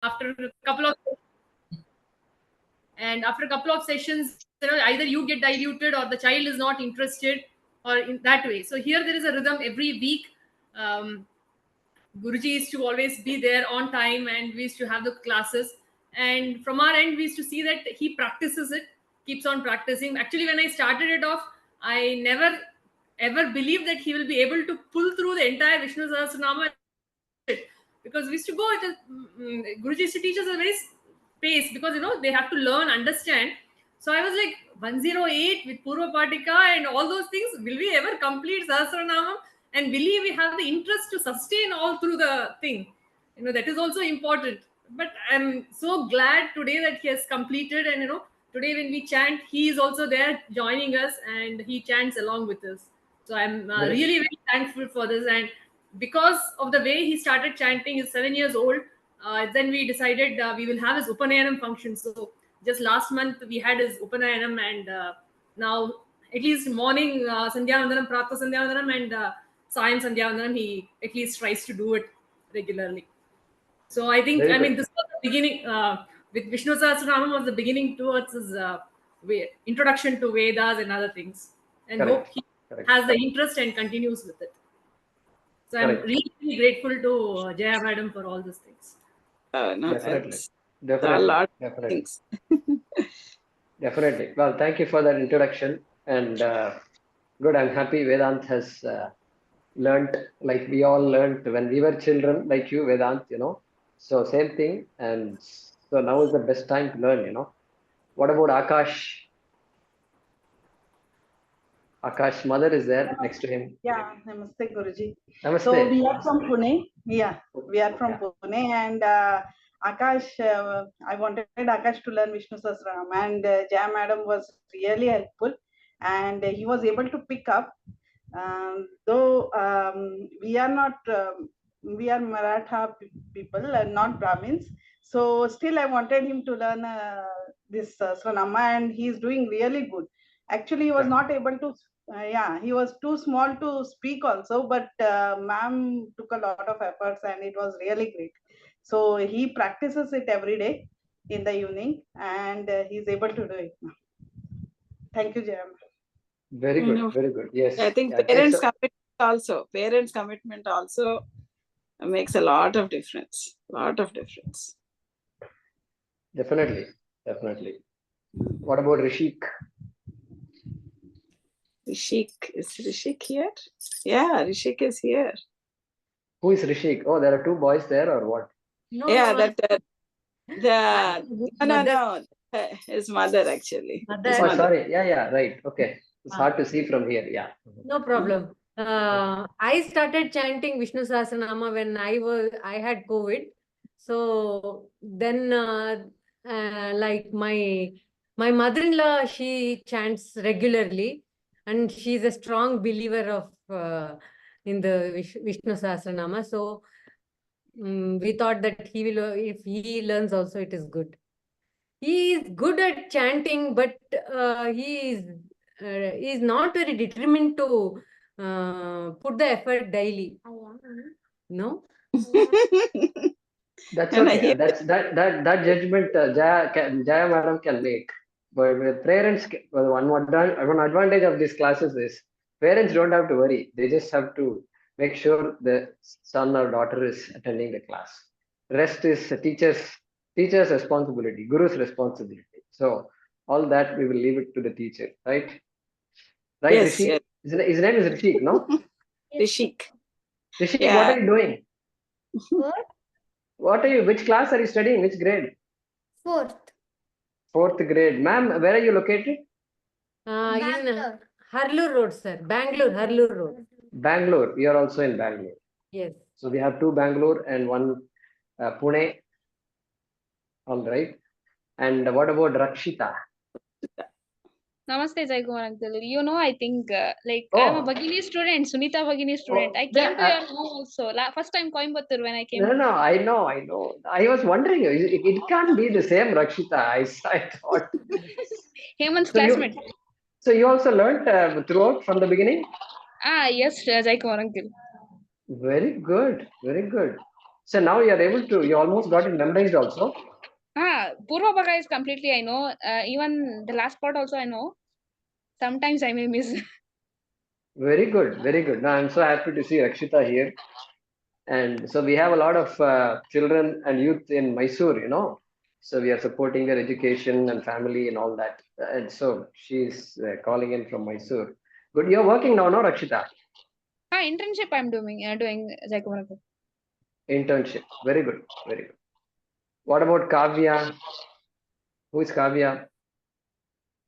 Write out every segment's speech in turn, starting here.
after a couple of sessions, either you get diluted or the child is not interested, or in that way. So here there is a rhythm every week. Guruji used to always be there on time, and we used to have the classes. And from our end, we used to see that he practices it, keeps on practicing. Actually, when I started it off, I never ever believed that he will be able to pull through the entire Vishnu Sahasranama, because we used to go at a, Guruji used to teach us a very pace, because they have to learn, understand. So I was like 108 with Purva Patika and all those things. Will we ever complete Sahasranamam? And believe we have the interest to sustain all through the thing. That is also important. But I'm so glad today that he has completed, and today when we chant, he is also there joining us, and he chants along with us. So I'm really very thankful for this. And because of the way he started chanting, he's 7 years old. Then we decided we will have his Upanayanam function. So just last month we had his Upanayanam, and now at least morning Sandhyavandanam, Pratha Sandhyavandanam, and Sayam Sandhyavandanam, he at least tries to do it regularly. So I think, this was the beginning, with Vishnu Sahasranama was the beginning towards his introduction to Vedas and other things. And hope he has the interest and continues with it. So I'm really, really grateful to Jaya Madam for all these things. No, Definitely. A lot of things. Definitely. Well, thank you for that introduction. And good, I'm happy Vedant has learned like we all learned when we were children, like you, Vedant, So same thing. And so now is the best time to learn, What about Akash? Akash, mother is there next to him. Yeah, Namaste, Guruji. Namaste. So we are from Pune. Yeah, we are from Pune. And Akash, I wanted Akash to learn Vishnu Sahasranama. And Jaya Madam was really helpful. And he was able to pick up. Though we are not, we are Maratha people and not Brahmins. So still I wanted him to learn this Sahasranama, and he is doing really good. Actually, he was not able to, he was too small to speak also, but ma'am took a lot of efforts and it was really great. So he practices it every day in the evening, and he's able to do it now. Thank you, Jayam. Very good, very good. Yes. I think parents' commitment also makes a lot of difference. Definitely, definitely. What about Rishik? Is Rishik here? Yeah, Rishik is here. Who is Rishik? Oh, there are two boys there, or what? No, no. His mother, actually. Sorry. Yeah, right. Okay. It's hard to see from here. Yeah. No problem. I started chanting Vishnu Sahasranama when I had COVID. So then, like my mother-in-law, she chants regularly, and she's a strong believer of in the Vishnu Sahasranama. So we thought that he will, if he learns also, it is good. He is good at chanting, but he is not very determined to put the effort daily. No. That's okay. That judgment Jaya Madam can make. But with parents, one advantage of these classes is parents don't have to worry. They just have to make sure the son or daughter is attending the class. Rest is teacher's responsibility, guru's responsibility. So all that we will leave it to the teacher, right? Right, yes, Rishik? Yes. His name is Rishik, no? Rishik. Rishik, yeah. What are you doing? What? Which class are you studying? Which grade? Fourth grade. Ma'am, where are you located? In Harloor Road, sir. Harloor Road. Bangalore. We are also in Bangalore. Yes. So we have two Bangalore and one Pune. All right. And what about Rakshita? Namaste, Jayakumar uncle. I think I'm a Bhagini student, Sunita Bhagini student. I came to your home also. First time Coimbatore when I came. No, I know. I was wondering, it can't be the same Rakshita. I thought. Hemant's classmate. So you also learned throughout from the beginning? Yes, Jayakumar uncle. Very good. Very good. So now you are able to, you almost got it memorized also. Purva Bhaga is completely I know. Even the last part also I know. Sometimes I may miss. Very good, very good. Now I'm so happy to see Rakshita here. And so we have a lot of children and youth in Mysore, you know. So we are supporting their education and family and all that. And so she's calling in from Mysore. Good. You're working now, no, Rakshita? Internship I'm doing Jayakumar uncle. Internship. Very good. Very good. What about Kavya? Who is Kavya?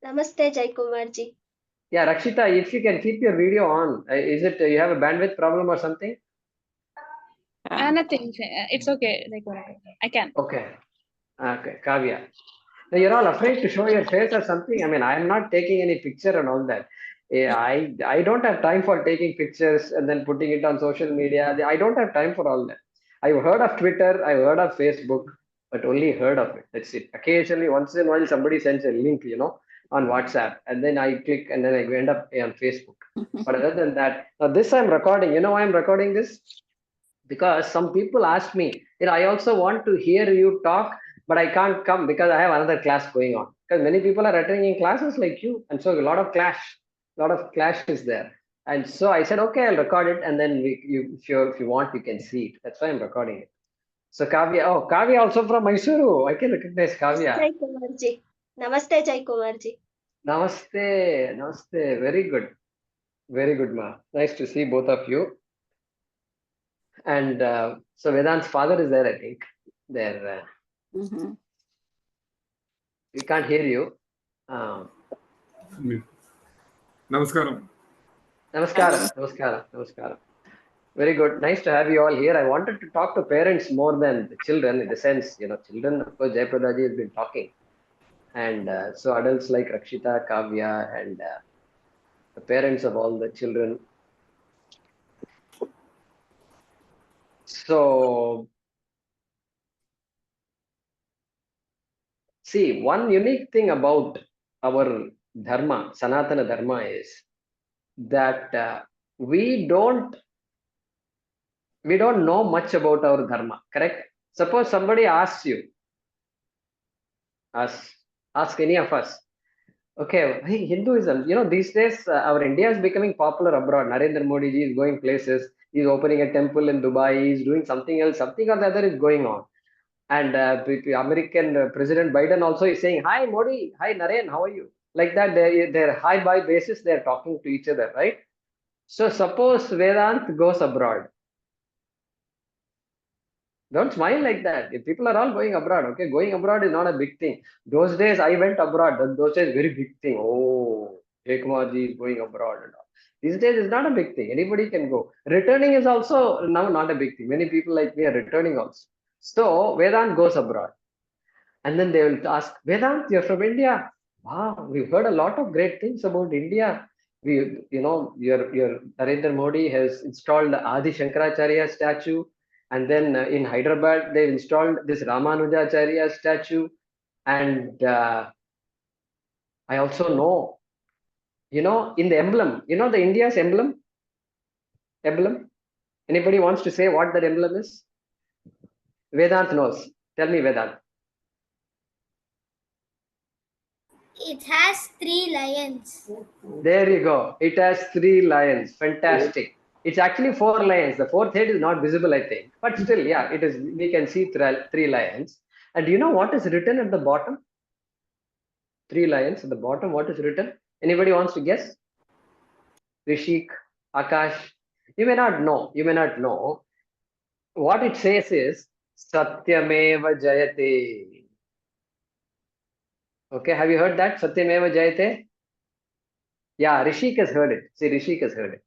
Namaste, Jayakumar ji. Yeah, Rakshita, if you can keep your video on, is it you have a bandwidth problem or something? Nothing. It's okay. Jayakumar uncle. I can. Okay. Okay, Kavya. Now you're all afraid to show your face or something. I mean, I'm not taking any picture and all that. I don't have time for taking pictures and then putting it on social media. I don't have time for all that. I've heard of Twitter, I've heard of Facebook, but only heard of it. That's it. Occasionally, once in a while, somebody sends a link, you know, on WhatsApp, and then I click and then I end up on Facebook. But other than that, now this I'm recording. You know why I'm recording this? Because some people ask me, you know, I also want to hear you talk, but I can't come because I have another class going on. Because many people are attending classes like you, and so a lot of clash is there. And so I said, okay, I'll record it, and then if you want, you can see it. That's why I'm recording it. So Kavya, oh, Kavya also from Mysuru. I can recognize Kavya. Jayakumar ji. Namaste, Jayakumar ji. Namaste, namaste. Very good, ma. Nice to see both of you. And so Vedant's father is there, I think. There, we can't hear you. Namaskaram. Namaskaram. Very good. Nice to have you all here. I wanted to talk to parents more than the children, in the sense, you know, children, of course, Jayapradaji has been talking. And so adults like Rakshita, Kavya, and the parents of all the children. So, see, one unique thing about our Dharma, Sanatana Dharma, is that we don't know much about our Dharma, correct? Suppose somebody asks you, ask any of us, okay, hey, Hinduism, you know, these days our India is becoming popular abroad. Narendra Modi ji is going places, he's opening a temple in Dubai, he's doing something else, something or the other is going on. And American President Biden also is saying, hi Modi, hi Naren, how are you? Like that, they're high-by basis, they're talking to each other, right? So suppose Vedant goes abroad. Don't smile like that. If people are all going abroad, okay? Going abroad is not a big thing. Those days I went abroad. Those days very big thing. Oh, Jayakumar ji is going abroad and all. These days is not a big thing. Anybody can go. Returning is also now not a big thing. Many people like me are returning also. So Vedant goes abroad. And then they will ask, Vedant, you're from India. Wow, we've heard a lot of great things about India. We, you know, your Narendra Modi has installed the Adi Shankaracharya statue. And then in Hyderabad, they've installed this Ramanujacharya statue. And I also know, you know, in the emblem, you know, the India's emblem? Anybody wants to say what that emblem is? Vedant knows. Tell me, Vedant. It has 3 lions. There you go. It has 3 lions. Fantastic. It's actually 4 lions. The 4th head is not visible, I think. But still, yeah, it is. We can see 3 lions. And do you know what is written at the bottom? 3 lions at the bottom. What is written? Anybody wants to guess? Rishik, Akash. You may not know. You may not know. What it says is Satyameva Jayate. Okay, have you heard that? Satyameva Jayate? Yeah, Rishik has heard it. See, Rishik has heard it.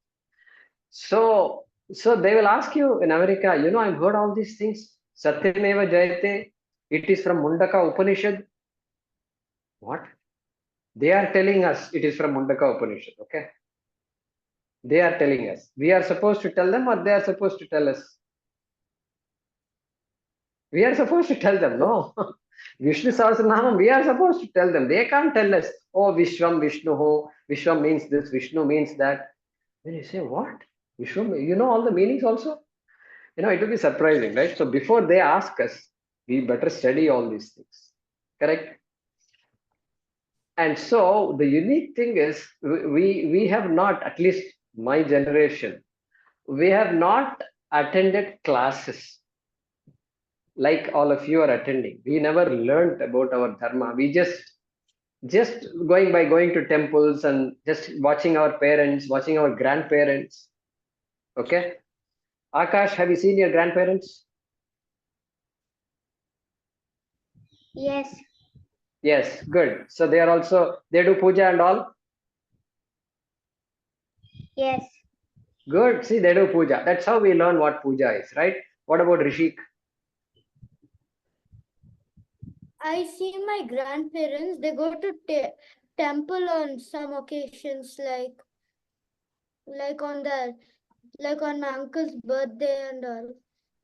So they will ask you in America, you know, I've heard all these things. Satyameva Jayate. It is from Mundaka Upanishad. What? They are telling us it is from Mundaka Upanishad. Okay. They are telling us. We are supposed to tell them, or they are supposed to tell us? We are supposed to tell them, no. Vishnusahasranama, we are supposed to tell them. They can't tell us, oh, Vishwam, Vishnuho, Vishwam means this, Vishnu means that. Then you say, what? Vishwam, you know all the meanings also? it will be surprising, right? So before they ask us, we better study all these things. Correct? And so the unique thing is we have not, at least my generation, we have not attended classes like all of you are attending. We never learned about our dharma. We just going to temples and just watching our parents, watching our grandparents. Okay. Akash, have you seen your grandparents? Yes. Yes, good. So they do puja and all? Yes. Good. See, they do puja. That's how we learn what puja is, right? What about Rishik? I see my grandparents. They go to temple on some occasions, like on my uncle's birthday and all.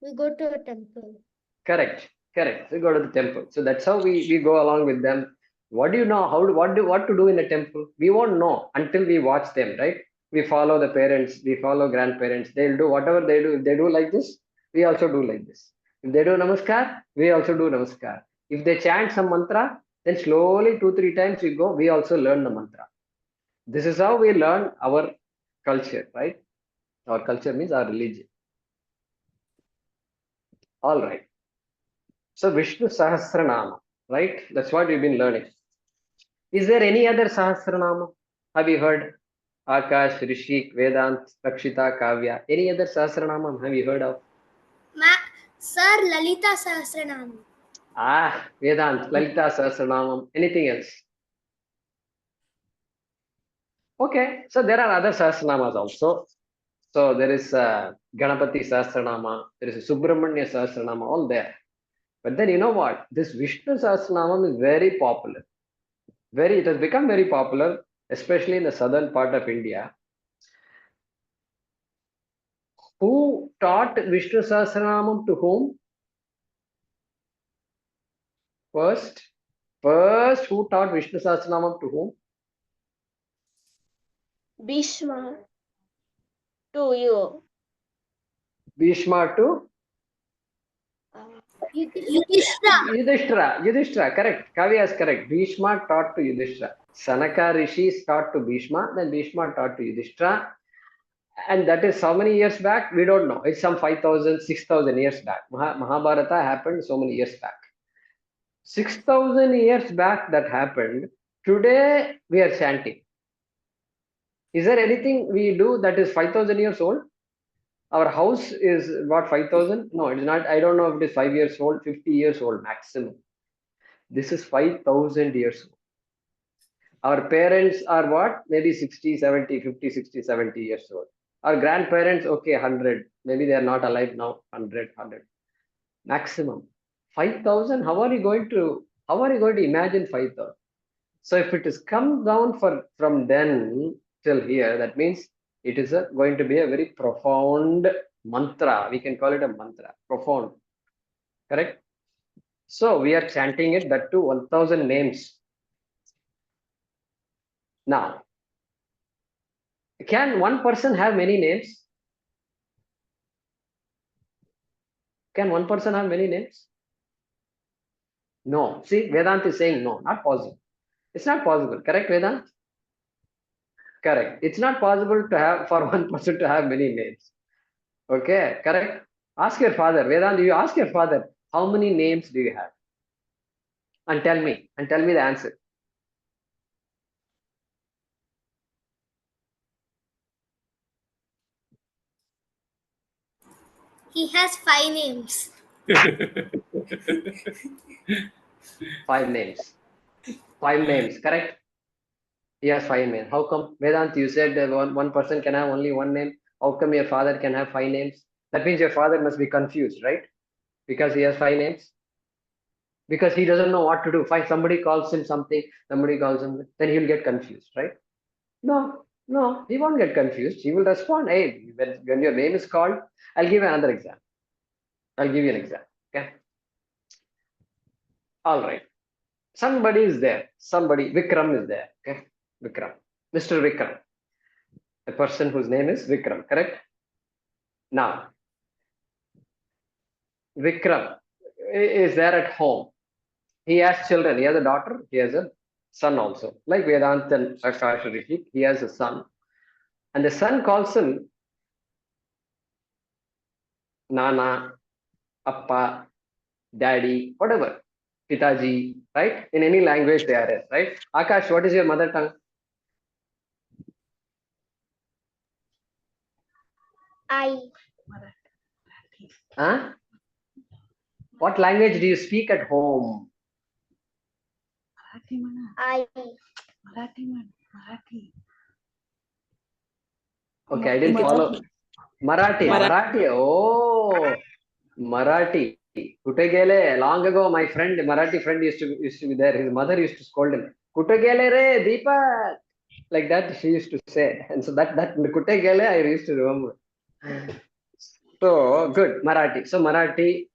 We go to a temple. Correct. We go to the temple. So that's how we go along with them. What do you know? What to do in a temple? We won't know until we watch them, right? We follow the parents, we follow grandparents. They'll do whatever they do. If they do like this, we also do like this. If they do namaskar, we also do namaskar. If they chant some mantra, then slowly 2-3 times we go, we also learn the mantra. This is how we learn our culture, right? Our culture means our religion. All right. So Vishnu Sahasranama, right? That's what we've been learning. Is there any other Sahasranama? Have you heard? Akash, Rishik, Vedant, Rakshita, Kavya. Any other Sahasranama have you heard of? Sir, Lalita Sahasranama. Vedant, Lalita Sahasranamam. Anything else? Okay, so there are other Sahasranamas also. So there is Ganapati Sahasranama, there is a Subramanya Sahasranama, all there. But then you know what? This Vishnu Sahasranamam is very popular. It has become very popular, especially in the southern part of India. Who taught Vishnu Sahasranamam to whom? First, who taught Vishnu Sahasranamam to whom? Bhishma to you. Bhishma to Yudhishthira, correct. Kavya is correct. Bhishma taught to Yudhishthira. Sanaka Rishi taught to Bhishma, then Bhishma taught to Yudhishthira. And that is how many years back? We don't know. It's some 5,000, 6,000 years back. Mahabharata happened so many years back. 6,000 years back that happened. Today we are chanting. Is there anything we do that is 5,000 years old? Our house is what, 5,000? No, it's not. I don't know if it is 5 years old, 50 years old maximum. This is 5,000 years old. Our parents are what? Maybe 60, 70, 50, 60, 70 years old. Our grandparents, okay, 100. Maybe they are not alive now. 100. Maximum. 5,000? How are you going to imagine 5,000? So if it has come down from then till here, that means it is going to be a very profound mantra. We can call it a mantra. Profound. Correct? So we are chanting it, that too 1,000 names. Now, can one person have many names? Can one person have many names? No. See, Vedant is saying no, not possible. It's not possible. Correct, Vedant? Correct. It's not possible to have for one person to have many names. Okay, correct. Ask your father. Vedant, you ask your father, how many names do you have? And tell me the answer. He has 5 names. 5 names. 5 names, correct? He has 5 names. How come? Vedant, you said that one person can have only one name. How come your father can have 5 names? That means your father must be confused, right? Because he has 5 names. Because he doesn't know what to do. If somebody calls him something, somebody calls him, then he'll get confused, right? No, he won't get confused. He will respond, hey, when your name is called, I'll give you another example. I'll give you an example, okay? All right. Somebody is there. Vikram is there, okay? Vikram. Mr. Vikram. A person whose name is Vikram, correct? Now, Vikram is there at home. He has children. He has a daughter. He has a son also. Like Vedant and Akash Rishik, he has a son. And the son calls him Nana, Appa, Daddy, whatever. Pitaji, right? In any language they are in, right? Akash, what is your mother tongue? I. Huh? What language do you speak at home? I. Okay, I didn't follow. Marathi. Marathi. Oh, Marathi. Kutegele. Long ago, my friend, Marathi friend used to be there. His mother used to scold him. Kutegele re, Deepak. Like that, she used to say. And so that Kutegele, I used to remember. So good, Marathi. So Marathi,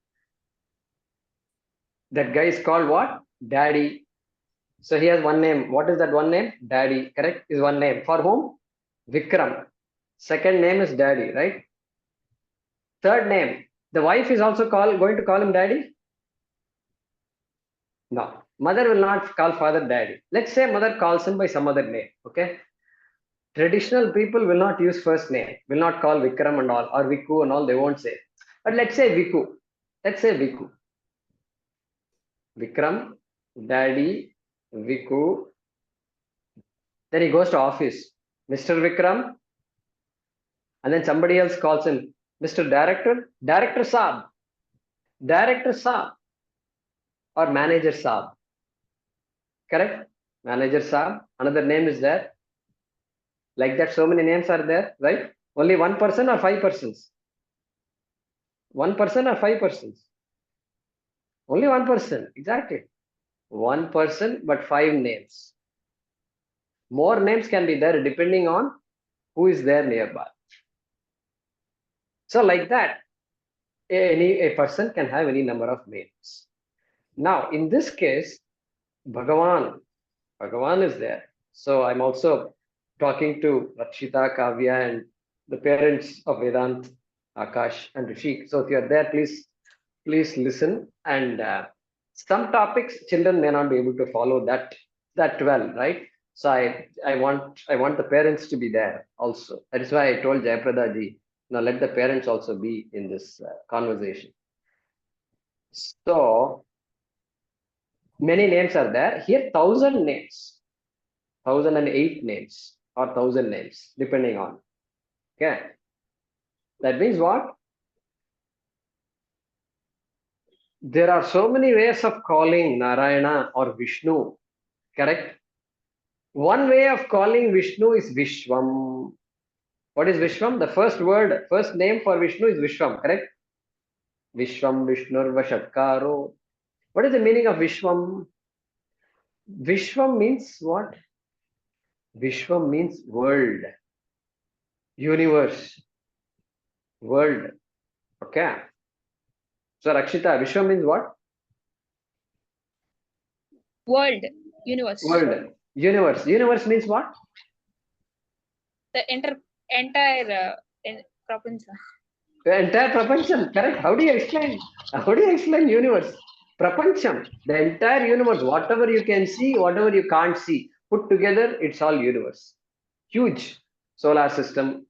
that guy is called what? Daddy. So he has one name. What is that one name? Daddy. Correct? Is one name. For whom? Vikram. Second name is Daddy, right? Third name. The wife is also going to call him Daddy? No. Mother will not call father Daddy. Let's say mother calls him by some other name. Okay? Traditional people will not use first name. Will not call Vikram and all or Viku and all. They won't say. But let's say Viku. Let's say Viku. Vikram, Daddy, Viku. Then he goes to office. Mr. Vikram. And then somebody else calls him Mr. Director. Director Saab. Director Saab. Or Manager Saab. Correct? Manager Saab. Another name is there. Like that, so many names are there, right? Only one person or five persons? One person or five persons? Only one person. Exactly. One person, but five names. More names can be there depending on who is there nearby. So like that, a person can have any number of names. Now, in this case, Bhagavan is there. So I'm also talking to Rakshita, Kavya, and the parents of Vedant, Akash, and Rishik. So if you're there, please listen. And some topics children may not be able to follow that well, right? So I want the parents to be there also. That is why I told Jayaprada ji, now let the parents also be in this conversation. So many names are there. Here 1,000 names, 1,008 names or 1,000 names, depending on. Okay. That means what? There are so many ways of calling Narayana or Vishnu. Correct? One way of calling Vishnu is Vishwam. What is Vishwam? The first name for Vishnu is Vishwam. Correct? Vishwam, Vishnur, Vashatkaro. What is the meaning of Vishwam? Vishwam means what? Vishwam means world, universe, world. Okay. So Rakshita, Vishwam means what? World, universe. World, universe. Universe means what? The entire prapancha. The entire prapancham, correct? How do you explain? How do you explain universe? Prapancham, the entire universe, whatever you can see, whatever you can't see, put together, it's all universe. Huge. Solar system,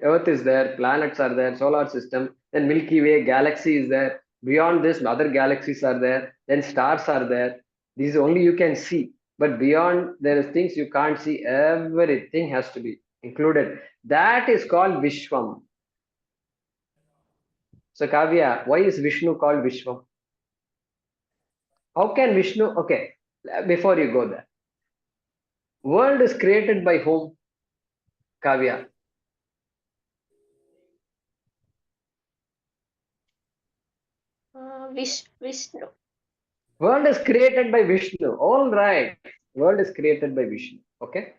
Earth is there, planets are there, solar system, then Milky Way, galaxy is there. Beyond this, other galaxies are there, then stars are there. These only you can see. But beyond, there is things you can't see. Everything has to be included. That is called Vishwam. So Kavya, why is Vishnu called Vishwam? How can Vishnu, okay, before you go there. World is created by whom? Kavya. Vishnu. World is created by Vishnu. All right. World is created by Vishnu. Okay.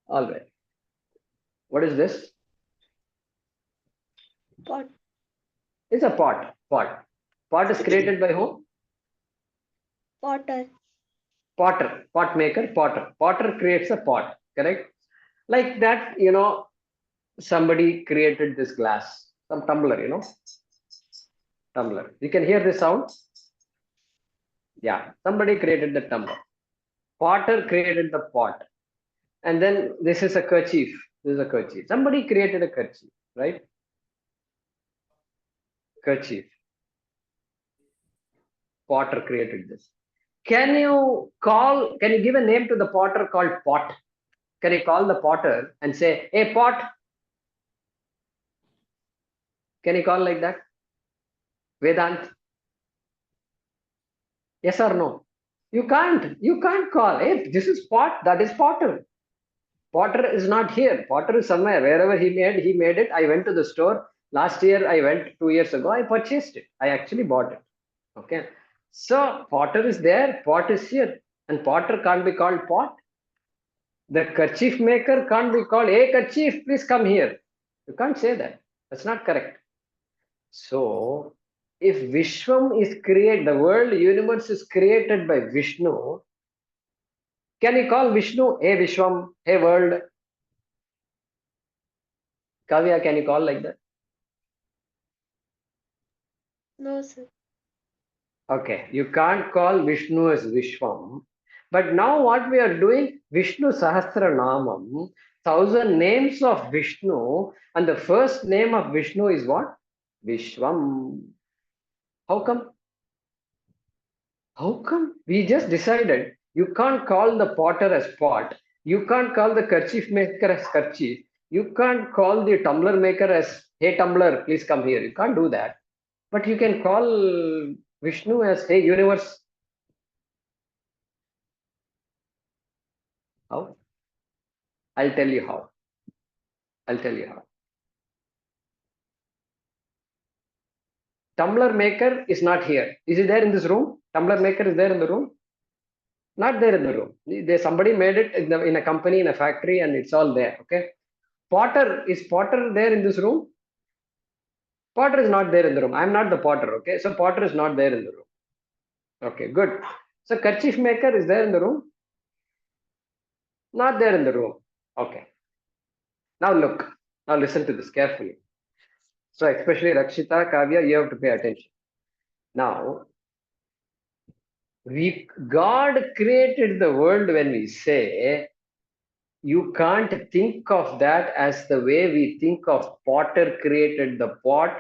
All right. What is this? Pot. It's a pot. Pot. Pot is created by whom? Potter. Potter. Pot maker. Potter. Potter creates a pot. Correct. Like that, somebody created this glass, some tumbler, Tumbler. You can hear the sound? Yeah, somebody created the tumbler. Potter created the pot. And then this is a kerchief. This is a kerchief. Somebody created a kerchief, right? Kerchief. Potter created this. Can you give a name to the potter called pot? Can you call the potter and say, hey, pot? Can you call like that? Vedant? Yes or no? You can't. You can't call. Hey, this is pot. That is potter. Potter is not here. Potter is somewhere. Wherever he made it. I went to the store. Last year, I went 2 years ago. I purchased it. I actually bought it. Okay. So, potter is there. Pot is here. And potter can't be called pot. The kerchief maker can't be called, hey, kerchief, please come here. You can't say that. That's not correct. So, if Vishwam is created, the world universe is created by Vishnu, can you call Vishnu, hey Vishwam, hey world? Kavya, can you call like that? No, sir. Okay, you can't call Vishnu as Vishwam. But now what we are doing, Vishnusahasranamam, 1,000 names of Vishnu, and the first name of Vishnu is what? Vishwam. How come? How come? We just decided you can't call the potter as pot. You can't call the kerchief maker as kerchief. You can't call the tumbler maker as, hey tumbler, please come here. You can't do that. But you can call Vishnu as, hey universe. How? I'll tell you how. I'll tell you how. Tumbler maker is not here. Is he there in this room? Tumbler maker is there in the room? Not there in the room. Somebody made it in a company, in a factory, and it's all there. Okay. Potter, is Potter there in this room? Potter is not there in the room. I'm not the potter. Okay. So Potter is not there in the room. Okay, good. So kerchief maker is there in the room? Not there in the room. Okay. Now look. Now listen to this carefully. So especially Rakshita, Kavya, you have to pay attention. Now, God created the world when we say, you can't think of that as the way we think of potter created the pot,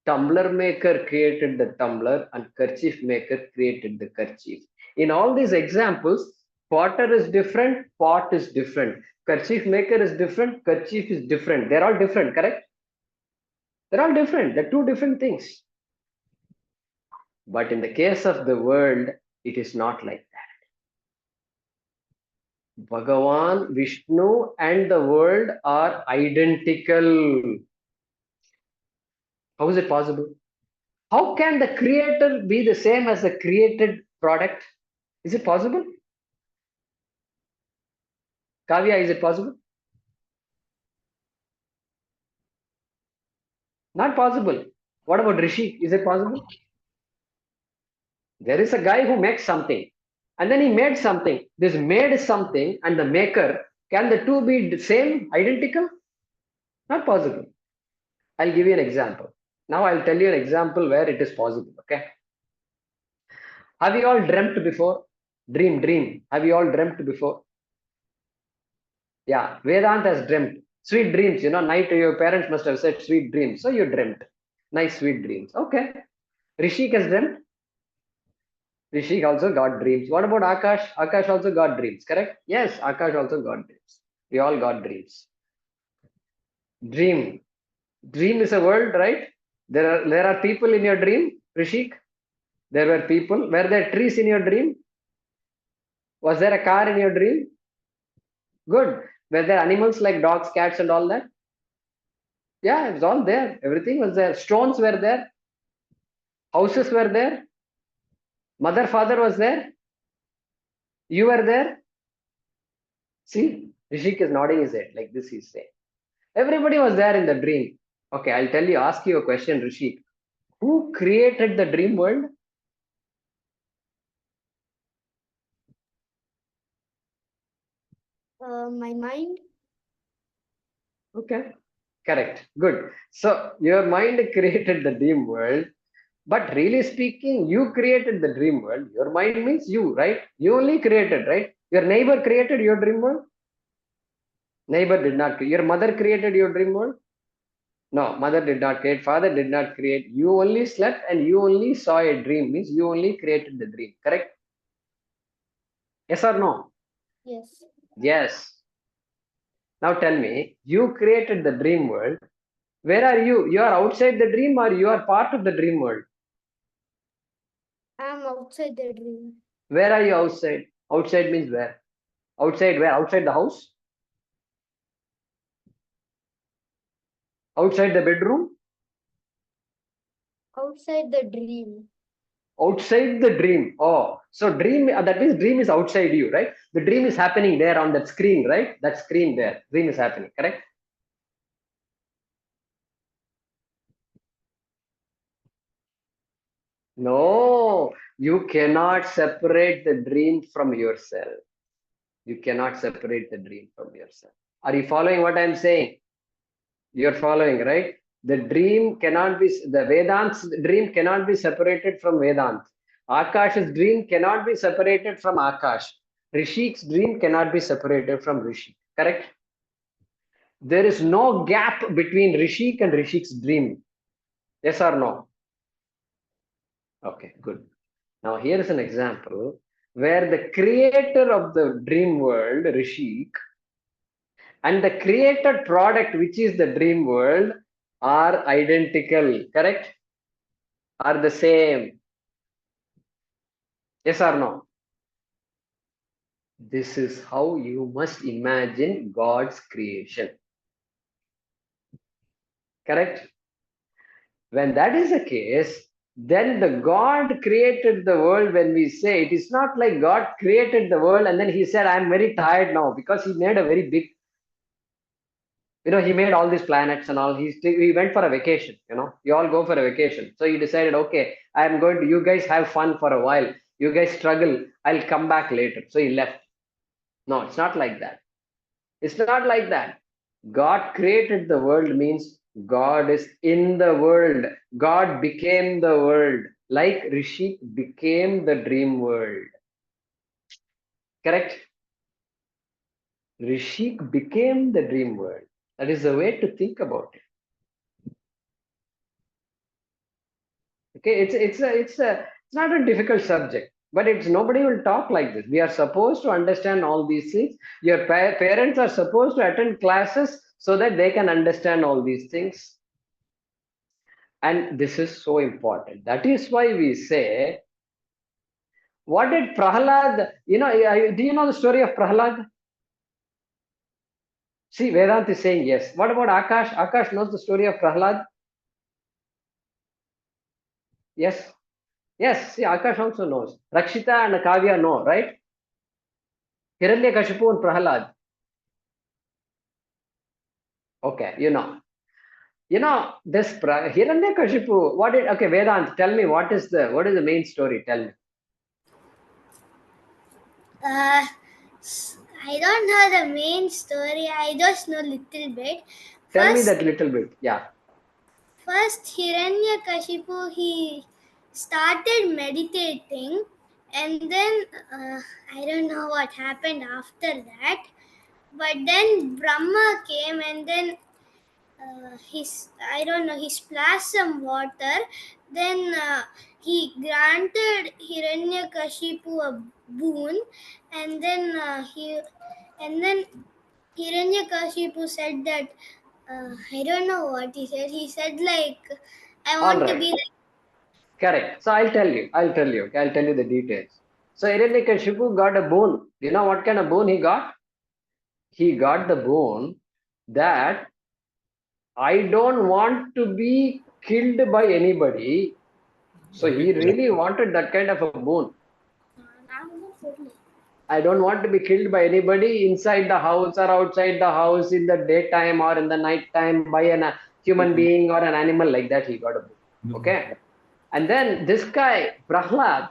tumbler maker created the tumbler, and kerchief maker created the kerchief. In all these examples, potter is different, pot is different, kerchief maker is different, kerchief is different. They're all different, correct? They're all different. They're two different things. But in the case of the world, it is not like that. Bhagavan, Vishnu, and the world are identical. How is it possible? How can the creator be the same as the created product? Is it possible? Kavya, is it possible? Not possible. What about Rishi? Is it possible? There is a guy who makes something and then he made something. This made something and the maker, can the two be the same, identical? Not possible. I'll give you an example. Now I'll tell you an example where it is possible. Okay. Have you all dreamt before? Dream. Have you all dreamt before? Yeah. Vedant has dreamt. Sweet dreams. Night your parents must have said sweet dreams. So you dreamt. Nice sweet dreams. Okay. Rishik has dreamt. Rishik also got dreams. What about Akash? Akash also got dreams, correct? Yes, Akash also got dreams. We all got dreams. Dream. Dream is a world, right? There are people in your dream, Rishik. There were people. Were there trees in your dream? Was there a car in your dream? Good. Were there animals like dogs, cats, and all that? Yeah, it was all there. Everything was there. Stones were there. Houses were there. Mother, father was there. You were there. See, Rishik is nodding his head like this. He's saying, everybody was there in the dream. Okay, I'll tell you. Ask you a question, Rishik. Who created the dream world? My mind. Okay, correct. Good. So your mind created the dream world, But really speaking, you created the dream world. Your mind means you, right? You only created, right? Your neighbor created your dream world. Neighbor did not create. Your mother created your dream world. No, mother did not create. Father did not create. You only slept and you only saw a dream. Means you only created the dream. Correct? Yes or no? Yes. Yes. Now tell me, you created the dream world. Where are you? You are outside the dream or you are part of the dream world? I'm outside the dream. Where are you outside? Outside means where? Outside where? Outside the house? Outside the bedroom? Outside the dream. Outside the dream. Oh, so dream, that means dream is outside you, right? The dream is happening there on that screen, right? That screen there. Dream is happening, correct? No, you cannot separate the dream from yourself. You cannot separate the dream from yourself. Are you following what I'm saying? You're following, right? The dream cannot be, the Vedant's dream cannot be separated from Vedant. Akash's dream cannot be separated from Akash. Rishik's dream cannot be separated from Rishi. Correct? There is no gap between Rishik and Rishik's dream. Yes or no? Okay, good. Now here is an example where the creator of the dream world, Rishik, and the created product, which is the dream world, are identical. Correct? Are the same. Yes or no? This is how you must imagine God's creation. Correct? When that is the case, then the God created the world. When we say it is not like God created the world and then he said, I'm very tired now, because he made a very big, he made all these planets and all. He went for a vacation, you all go for a vacation. So he decided, okay, I'm going to, you guys have fun for a while. You guys struggle. I'll come back later. So he left. No, it's not like that. It's not like that. God created the world means God is in the world. God became the world, like Rishi became the dream world. Correct? Rishi became the dream world. That is the way to think about it. Okay, it's not a difficult subject, but it's nobody will talk like this. We are supposed to understand all these things. Your parents are supposed to attend classes so that they can understand all these things. And this is so important. That is why we say, what did Prahlad, do you know the story of Prahlad? See, Vedant is saying yes. What about Akash? Akash knows the story of Prahlad? Yes. Yes, see, Akash also knows. Rakshita and Kavya know, right? Hiranyakashipu and Prahlad. Okay, this Hiranyakashipu, okay, Vedant, tell me what is the main story? Tell me. I don't know the main story. I just know little bit. Tell me that little bit. Yeah. First, Hiranyakashipu, he started meditating, and then I don't know what happened after that. But then Brahma came, and then he splashed some water. Then he granted Hiranyakashipu a boon, and then Hiranyakashipu said that I don't know what he said. He said like, I want to be like. Correct. So I'll tell you. Okay, I'll tell you the details. So Hiranyakashipu got a boon. You know what kind of boon he got? He got the boon that I don't want to be killed by anybody. So he really wanted that kind of a boon. I don't want to be killed by anybody inside the house or outside the house, in the daytime or in the night time, by a human being or an animal like that. He got a boon. Okay. And then this guy, Prahlad,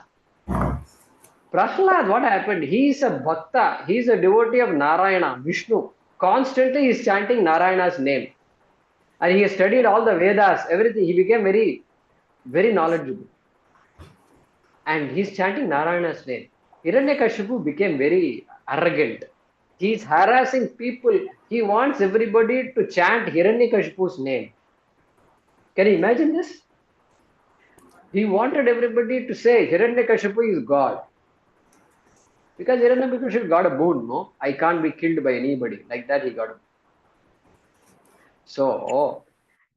what happened? He is a bhakta. He is a devotee of Narayana, Vishnu. Constantly he is chanting Narayana's name. And he has studied all the Vedas, everything. He became very very knowledgeable. And he's chanting Narayana's name. Hiranyakashipu became very arrogant. He's harassing people. He wants everybody to chant Hiranyakashipu's name. Can you imagine this? He wanted everybody to say Hiranyakashipu is God. Because Hiranyakashipu got a boon, no? I can't be killed by anybody. Like that he got a boon. So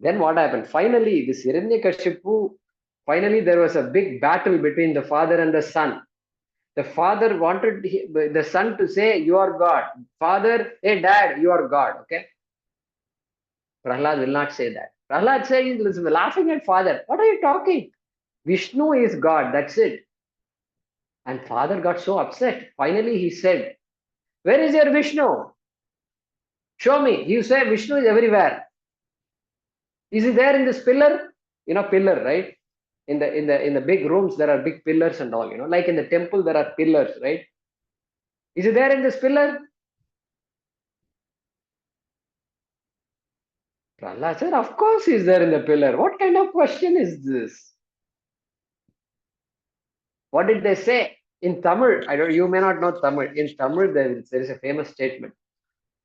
then what happened? Finally, this Hiranyakashipu, finally there was a big battle between the father and the son. The father wanted the son to say, you are God. Father, hey dad, you are God. Okay. Prahlad will not say that. Prahlad says, laughing at father. What are you talking? Vishnu is God. That's it. And father got so upset. Finally, he said, where is your Vishnu? Show me. You say Vishnu is everywhere. Is he there in this pillar? You know, pillar, right? In the big rooms, there are big pillars and all, like in the temple, there are pillars, right? Is he there in this pillar? Prahlad said, of course he's there in the pillar. What kind of question is this? What did they say? In Tamil, you may not know Tamil. In Tamil, there is a famous statement.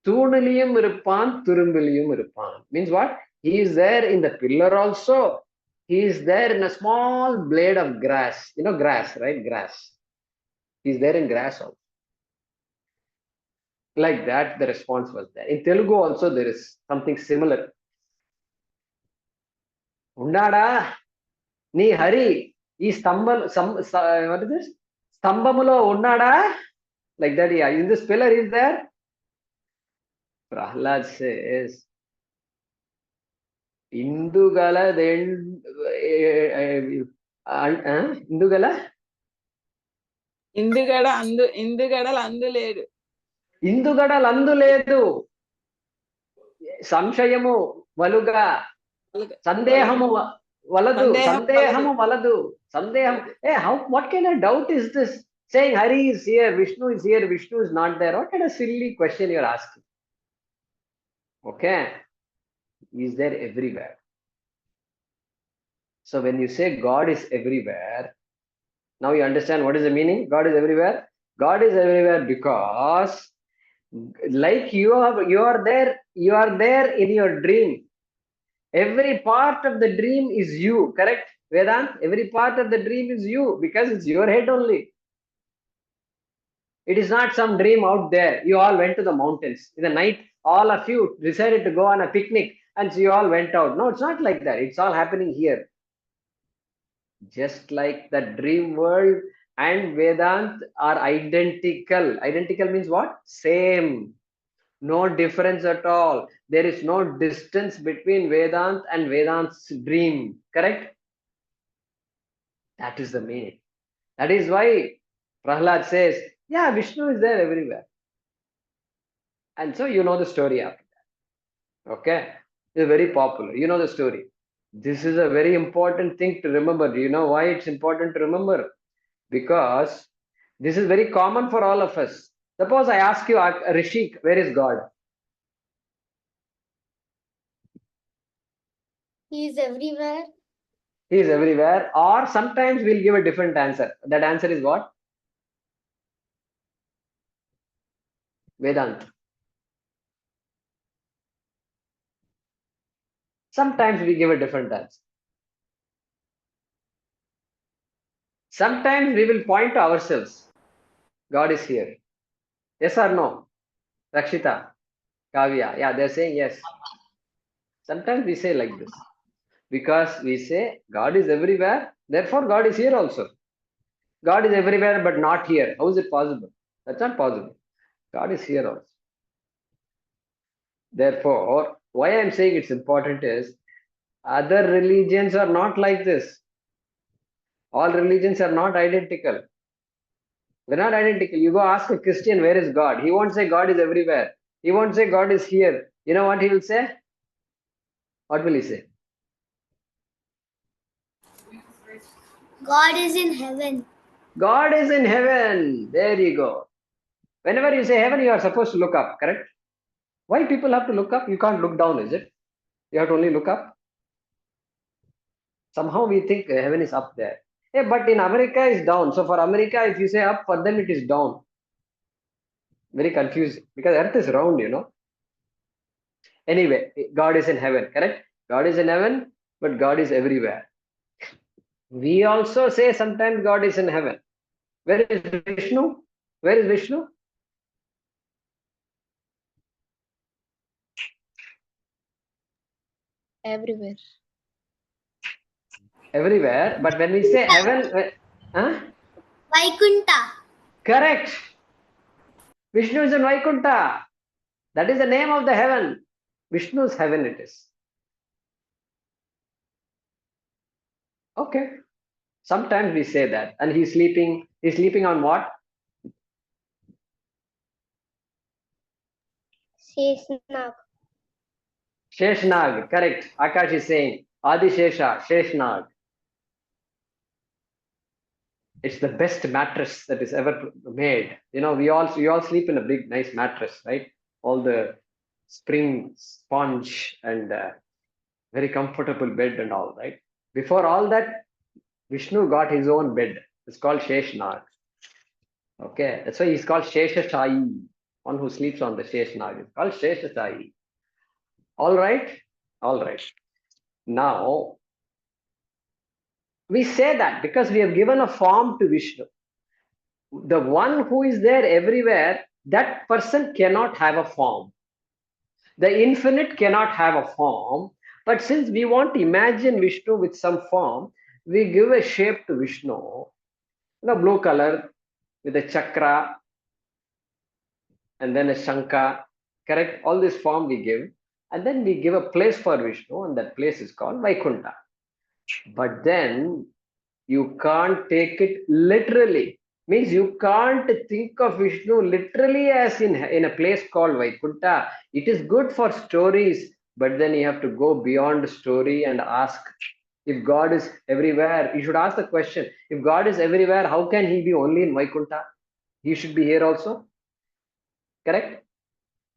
Thuniliyum iruppan, thurumbiliyum iruppan. Means what? He is there in the pillar also. He is there in a small blade of grass. You know grass, right? Grass. He is there in grass also. Like that, the response was there. In Telugu also, there is something similar. Unnada, ni hari, is what is this? Stambhamulo unnada? Like that, yeah. In this pillar, is there? Prahlad says, Indugala then Indugala? Indugada Anduledu. Indugada Landuledu. Samshayamu Valuga. Sandehamu Valadu. Sandehamu Valadu. Sandeham. Hey, what kind of doubt is this? Saying Hari is here, Vishnu is here, Vishnu is not there. What kind of silly question you're asking? Okay. He is there everywhere. So when you say God is everywhere, now you understand what is the meaning? God is everywhere. God is everywhere because, like you are there in your dream. Every part of the dream is you, correct? Vedant, every part of the dream is you because it's your head only. It is not some dream out there. You all went to the mountains. In the night, all of you decided to go on a picnic and so you all went out. No, it's not like that. It's all happening here. Just like the dream world and Vedant are identical. Identical means what? Same. No difference at all. There is no distance between Vedant and Vedant's dream. Correct? That is the meaning. That is why Prahlad says, yeah, Vishnu is there everywhere. And so you know the story after that. Okay? It's very popular. You know the story. This is a very important thing to remember. Do you know why it's important to remember? Because this is very common for all of us. Suppose I ask you, Rishik, where is God? He is everywhere. He is everywhere. Or sometimes we'll give a different answer. That answer is what? Vedant. Sometimes we give a different answer. Sometimes we will point to ourselves. God is here. Yes or no? Rakshita, Kavya. Yeah, they're saying yes. Sometimes we say like this. Because we say God is everywhere. Therefore, God is here also. God is everywhere but not here. How is it possible? That's not possible. God is here also. Therefore, why I'm saying it's important is other religions are not like this. All religions are not identical. They're not identical. You go ask a Christian, where is God? He won't say God is everywhere. He won't say God is here. You know what he will say? What will he say? God is in heaven. God is in heaven. There you go. Whenever you say heaven, you are supposed to look up, correct? Why people have to look up? You can't look down, is it? You have to only look up. Somehow we think heaven is up there. Yeah, but in America it's down. So for America, if you say up, for them it is down. Very confusing because earth is round, Anyway, God is in heaven, correct? God is in heaven, but God is everywhere. We also say sometimes God is in heaven. Where is Vishnu? Where is Vishnu? Everywhere. Everywhere. But when we say heaven, huh? Vaikunta. Correct. Vishnu is in Vaikunta. That is the name of the heaven. Vishnu's heaven it is. Okay. Sometimes we say that. And he's sleeping. He's sleeping on what? Sheshnag. Sheshnag. Correct. Akash is saying Adi Shesha, Sheshnag. It's the best mattress that is ever made. We all sleep in a big, nice mattress, right? All the spring sponge and very comfortable bed and all, right? Before all that, Vishnu got his own bed. It's called Sheshnag. Okay, that's why he's called Sheshashayi. One who sleeps on the Sheshnag is called Sheshashayi. All right, all right. Now we say that because we have given a form to Vishnu. The one who is there everywhere, that person cannot have a form. The infinite cannot have a form. But since we want to imagine Vishnu with some form, we give a shape to Vishnu, blue color with a chakra and then a shanka, correct? All this form we give, and then we give a place for Vishnu, and that place is called Vaikunta. But then you can't take it literally. Means you can't think of Vishnu literally as in a place called Vaikunta. It is good for stories, but then you have to go beyond the story and ask, if God is everywhere, you should ask the question, if God is everywhere, how can he be only in Vaikunta? He should be here also. Correct?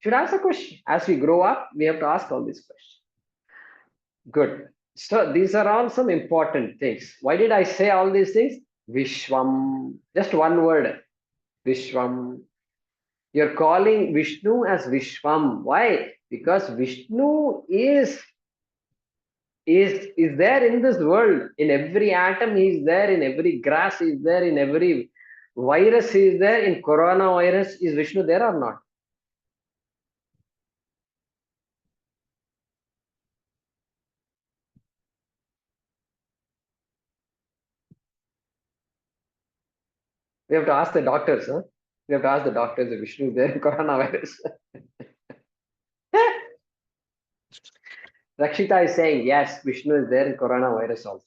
Should ask the question. As we grow up, we have to ask all these questions. Good. So these are all some important things. Why did I say all these things? Vishwam. Just one word. Vishwam. You're calling Vishnu as Vishwam. Why? Because Vishnu is there in this world. In every atom, he is there. In every grass, he is there. In every virus, he is there. In coronavirus, is Vishnu there or not? We have to ask the doctors, huh? We have to ask the doctors if Vishnu is there in coronavirus. Rakshita is saying, yes, Vishnu is there in coronavirus also.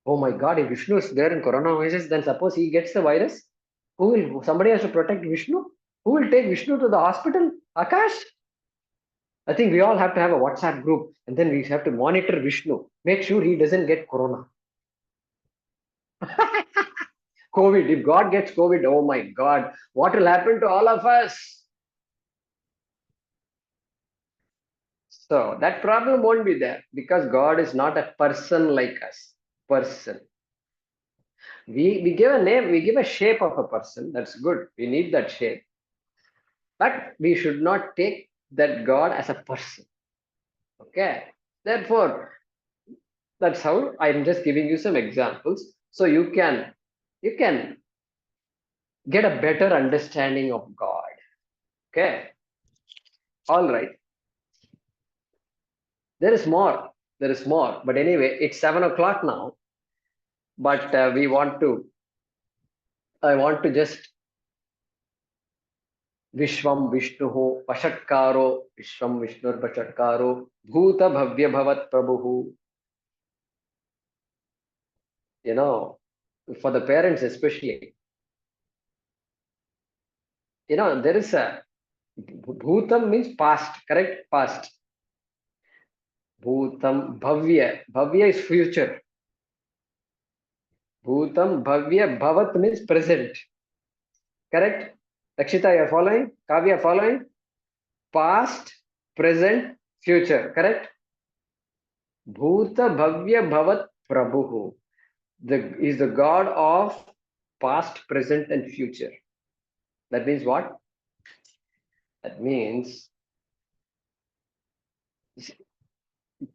Oh my God, if Vishnu is there in coronavirus, then suppose he gets the virus, somebody has to protect Vishnu? Who will take Vishnu to the hospital? Akash? I think we all have to have a WhatsApp group and then we have to monitor Vishnu. Make sure he doesn't get corona. COVID, if God gets COVID, oh my God, what will happen to all of us? So that problem won't be there because God is not a person like us. Person. We give a name, we give a shape of a person. That's good. We need that shape. But we should not take that God as a person. Okay. Therefore, that's how I'm just giving you some examples. So you can get a better understanding of God. Okay. All right. There is more. There is more. But anyway, it's 7 o'clock now. But I want to just Vishwam Vishnuhu Pashatkaro Vishwam Vishnur Pashatkaro Bhuta Bhavya Bhavat Prabhu. For the parents especially, there is a Bhutam means past, correct? Past. Bhutam Bhavya. Bhavya is future. Bhutam Bhavya Bhavat means present. Correct? Rakshita, you are following? Kavya, following? Past, present, future. Correct? Bhuta Bhavya Bhavat Prabhu. Is the God of past, present, and future. That means what? That means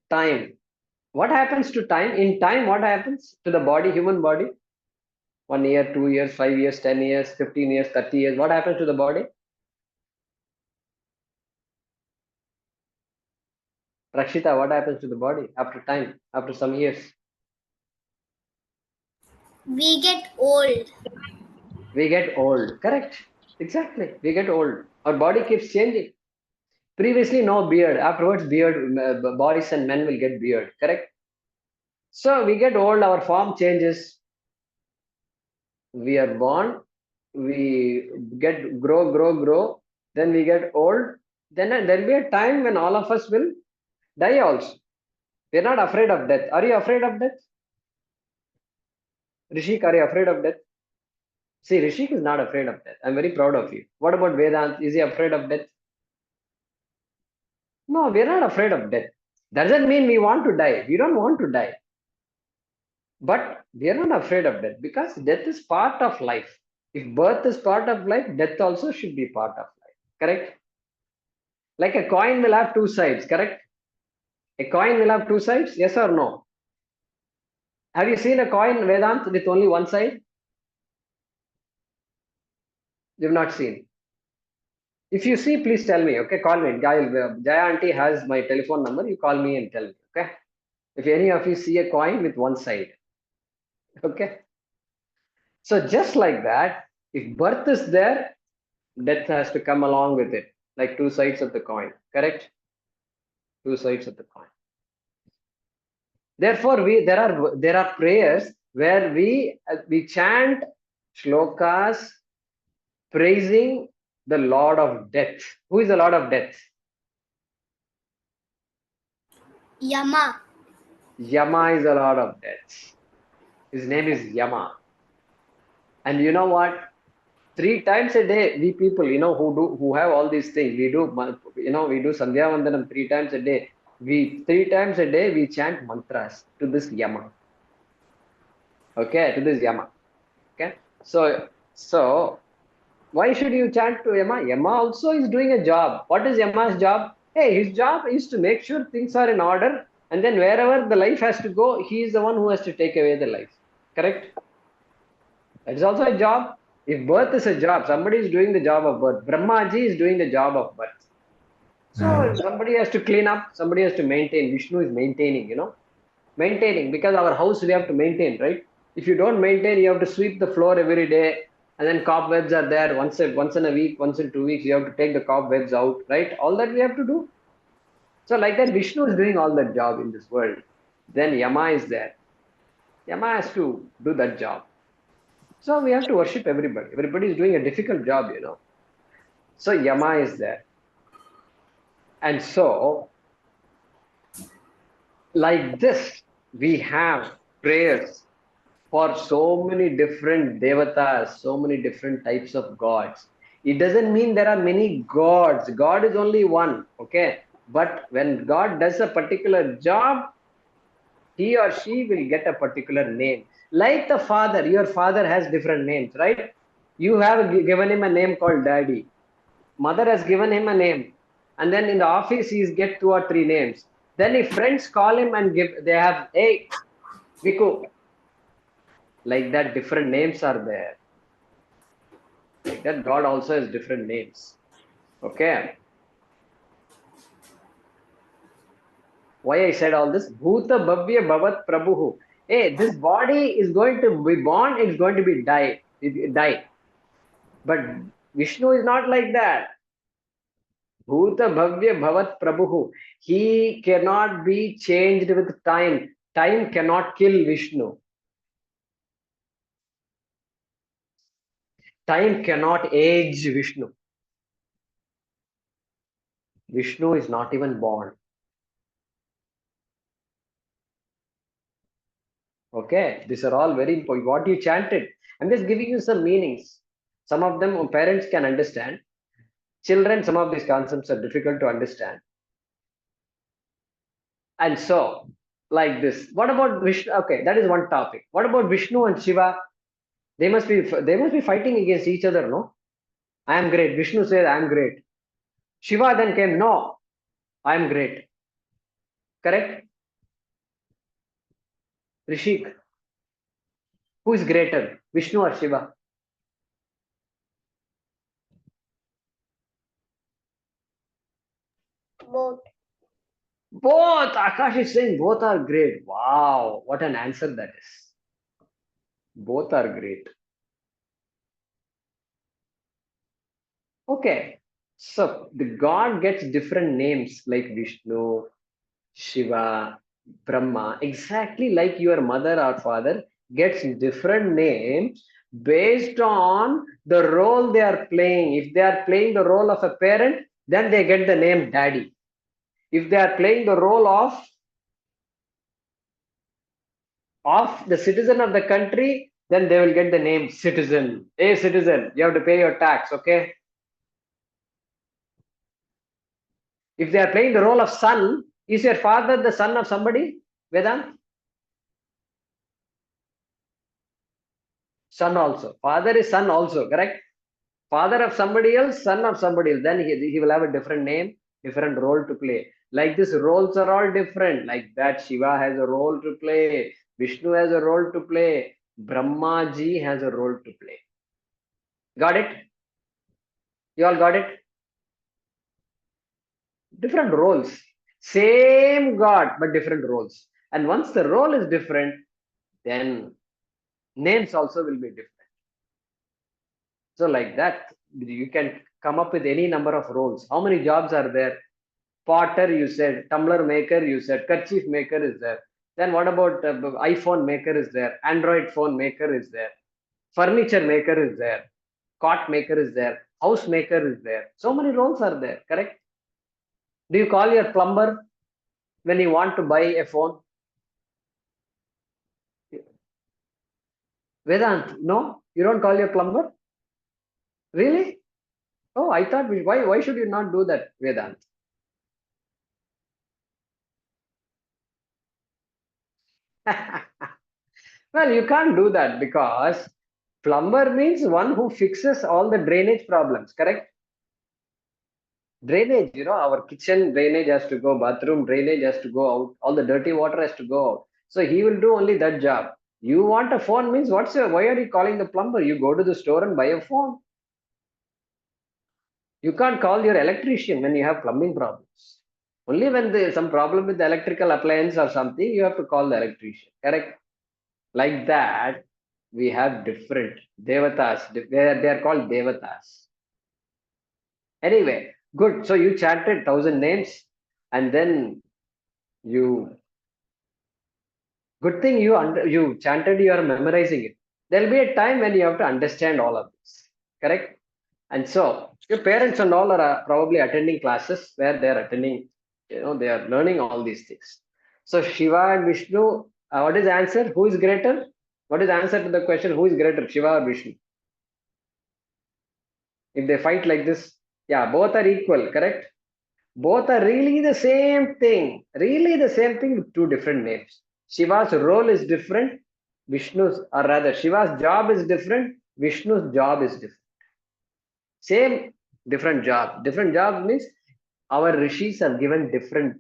time. What happens to time? In time, what happens to the body, human body? 1 year, 2 years, 5 years, 10 years, 15 years, 30 years. What happens to the body? Rakshita, what happens to the body after time, after some years? We get old. We get old. Correct. Exactly. We get old. Our body keeps changing. Previously, no beard. Afterwards, beard, boys and men will get beard. Correct. So we get old. Our form changes. We are born. We get grow. Then we get old. Then there'll be a time when all of us will die also. We're not afraid of death. Are you afraid of death? Rishik, are you afraid of death? See, Rishik is not afraid of death. I'm very proud of you. What about Vedant? Is he afraid of death? No, we're not afraid of death. Doesn't mean we want to die. We don't want to die. But we are not afraid of death because death is part of life. If birth is part of life, death also should be part of life. Correct? Like a coin will have two sides, correct? A coin will have two sides, yes or no? Have you seen a coin, Vedant, with only one side? You've not seen. If you see, please tell me, okay? Call me. Jaya auntie has my telephone number. You call me and tell me, okay? If any of you see a coin with one side, okay? So just like that, if birth is there, death has to come along with it, like two sides of the coin, correct? Two sides of the coin. Therefore, there are prayers where we chant shlokas praising the Lord of Death. Who is the Lord of Death? Yama. Yama is the Lord of Death. His name is Yama. And you know what? 3 times a day, we people, who have all these things, we do Sandhya Vandanam 3 times a day. 3 times a day, we chant mantras to this Yama. Okay, to this Yama. Okay, so why should you chant to Yama? Yama also is doing a job. What is Yama's job? Hey, his job is to make sure things are in order, and then wherever the life has to go, he is the one who has to take away the life. Correct? That is also a job. If birth is a job, somebody is doing the job of birth. Brahmaji is doing the job of birth. So somebody has to clean up, somebody has to maintain. Vishnu is maintaining, maintaining, because our house we have to maintain, right? If you don't maintain, you have to sweep the floor every day, and then cobwebs are there once in a week, once in 2 weeks, you have to take the cobwebs out, right? All that we have to do. So like that, Vishnu is doing all that job in this world. Then Yama is there. Yama has to do that job. So we have to worship everybody. Everybody is doing a difficult job, So Yama is there. And so, like this, we have prayers for so many different devatas, so many different types of gods. It doesn't mean there are many gods. God is only one, okay? But when God does a particular job, he or she will get a particular name. Like the father, your father has different names, right? You have given him a name called Daddy. Mother has given him a name. And then in the office, he's get 2 or 3 names. Then if friends call him and they have, hey, Viku. Like that, different names are there. Like that, God also has different names. Okay. Why I said all this? Bhuta Bhavya Bhavat Prabhu. Hey, this body is going to be born, it's going to be die. But Vishnu is not like that. Bhuta Bhavya Bhavat Prabhu. He cannot be changed with time. Time cannot kill Vishnu. Time cannot age Vishnu. Vishnu is not even born. Okay, these are all very important. What you chanted, I'm just giving you some meanings. Some of them parents can understand. Children, some of these concepts are difficult to understand. And so, like this. What about Vishnu? Okay, that is one topic. What about Vishnu and Shiva? They must be fighting against each other, no? I am great. Vishnu says, I am great. Shiva then came, no, I am great. Correct? Rishik, who is greater, Vishnu or Shiva? Both. Both. Akash is saying both are great. Wow, what an answer that is. Both are great. Okay, so the God gets different names like Vishnu, Shiva, Brahma, exactly like your mother or father gets different names based on the role they are playing. If they are playing the role of a parent, then they get the name daddy. If they are playing the role of the citizen of the country, then they will get the name citizen. Hey citizen, you have to pay your tax, okay? If they are playing the role of son, is your father the son of somebody? Vedant? Son also. Father is son also, correct? Father of somebody else, son of somebody else. Then he will have a different name, different role to play. Like this, roles are all different. Like that, Shiva has a role to play. Vishnu has a role to play. Brahma ji has a role to play. Got it? You all got it? Different roles. Same God, but different roles. And once the role is different, then names also will be different. So like that, you can come up with any number of roles. How many jobs are there? Potter, you said. Tumbler maker, you said. Kerchief maker is there. Then what about iPhone maker is there. Android phone maker is there. Furniture maker is there. Cot maker is there. House maker is there. So many roles are there, correct? Do you call your plumber when you want to buy a phone? Vedant, no? You don't call your plumber? Really? Oh, I thought, why should you not do that, Vedant? Well, you can't do that because plumber means one who fixes all the drainage problems, correct? Drainage, our kitchen drainage has to go, bathroom drainage has to go out, all the dirty water has to go out. So he will do only that job. You want a phone means why are you calling the plumber? You go to the store and buy a phone. You can't call your electrician when you have plumbing problems. Only when there's some problem with the electrical appliance or something, you have to call the electrician, correct? Like that, we have different devatas. They are called devatas. Anyway, good. So you chanted 1,000 names, and then good thing you chanted. You are memorizing it. There'll be a time when you have to understand all of this, correct? And so your parents and all are probably attending classes where they are attending. They are learning all these things. So Shiva and Vishnu. What is the answer? Who is greater? What is the answer to the question? Who is greater, Shiva or Vishnu? If they fight like this, yeah, both are equal, correct? Both are really the same thing. Really the same thing with two different names. Shiva's role is different. Shiva's job is different. Vishnu's job is different. Same, different job. Different job means our rishis are given different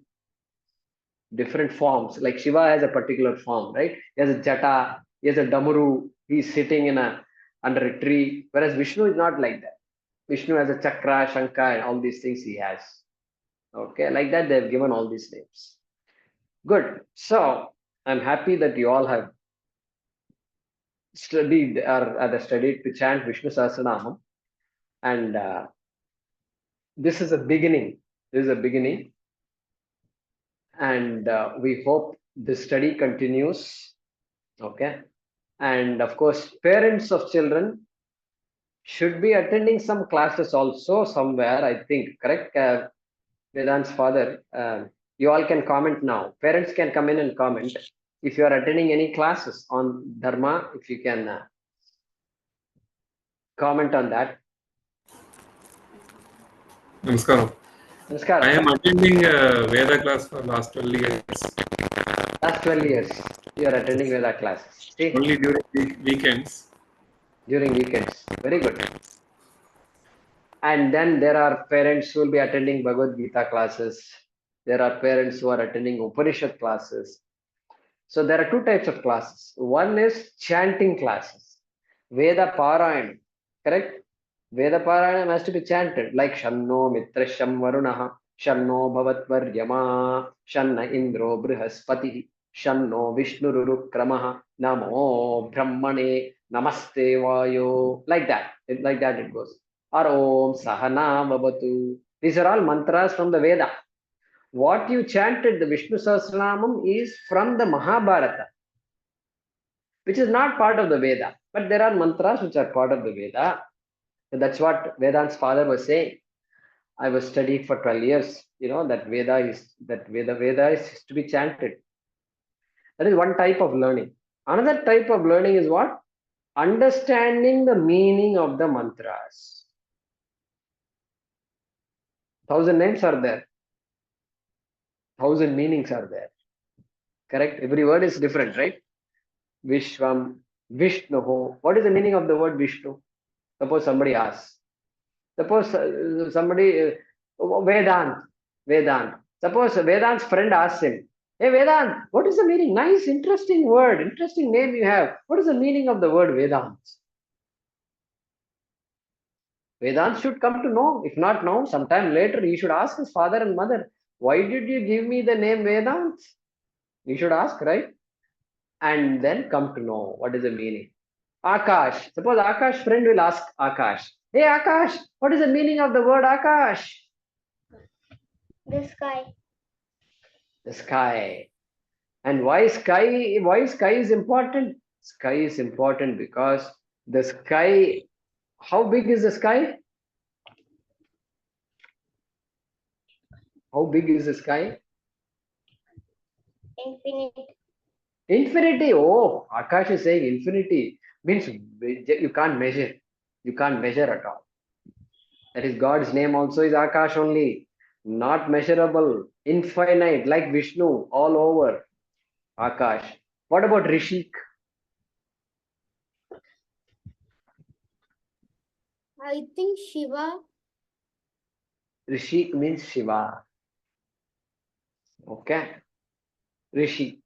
forms. Like Shiva has a particular form, right? He has a jata, he has a damuru, he's sitting under a tree. Whereas Vishnu is not like that. Vishnu has a chakra, shanka, and all these things he has. Okay, like that they've given all these names. Good. So I'm happy that you all have studied to chant Vishnusahasranama, and this is a beginning. This is a beginning, and we hope the study continues. Okay, and of course, parents of children should be attending some classes also somewhere. I think, correct? Vedant's father. You all can comment now. Parents can come in and comment. If you are attending any classes on Dharma, if you can comment on that. Namaskaram. Namaskaram. I am attending a Veda class for last 12 years. Last 12 years, you are attending Veda classes. See? Only during weekends. During weekends. Very good. And then there are parents who will be attending Bhagavad Gita classes. There are parents who are attending Upanishad classes. So there are two types of classes. One is chanting classes. Veda Parayana. Correct? Veda Parayana has to be chanted like Shanno Mitrasham Varunaha, Shanno Bhavatvaryama, Shanna Indro Brihaspati, Shanno Vishnurukramaha, Namo Brahmane, Namaste Vayo. Like that. Like that it goes. Or Om Sahana Bhavatu. These are all mantras from the Veda. What you chanted, the Vishnu Sahasranamam, is from the Mahabharata, which is not part of the Veda. But there are mantras which are part of the Veda. And that's what Vedant's father was saying. I was studied for 12 years. You know, that Veda is to be chanted. That is one type of learning. Another type of learning is what? Understanding the meaning of the mantras. 1,000 names are there. 1,000 meanings are there. Correct? Every word is different, right? Vishwam, Vishnu. What is the meaning of the word Vishnu? Suppose somebody asks. Suppose somebody, Vedant. Suppose Vedant's friend asks him, hey Vedant, what is the meaning? Nice, interesting word, interesting name you have. What is the meaning of the word Vedant? Vedant should come to know. If not now, sometime later, he should ask his father and mother, why did you give me the name Vedant? You should ask, right? And then come to know what is the meaning. Akash. Suppose Akash friend will ask Akash, hey Akash, what is the meaning of the word Akash? The sky. The sky. And why sky is important? Sky is important because the sky, how big is the sky? How big is the sky? Infinite. Infinity. Oh, Akash is saying infinity. Means you can't measure. You can't measure at all. That is God's name also is Akash only. Not measurable. Infinite. Like Vishnu. All over. Akash. What about Rishik? I think Shiva. Rishik means Shiva. Okay. Rishi.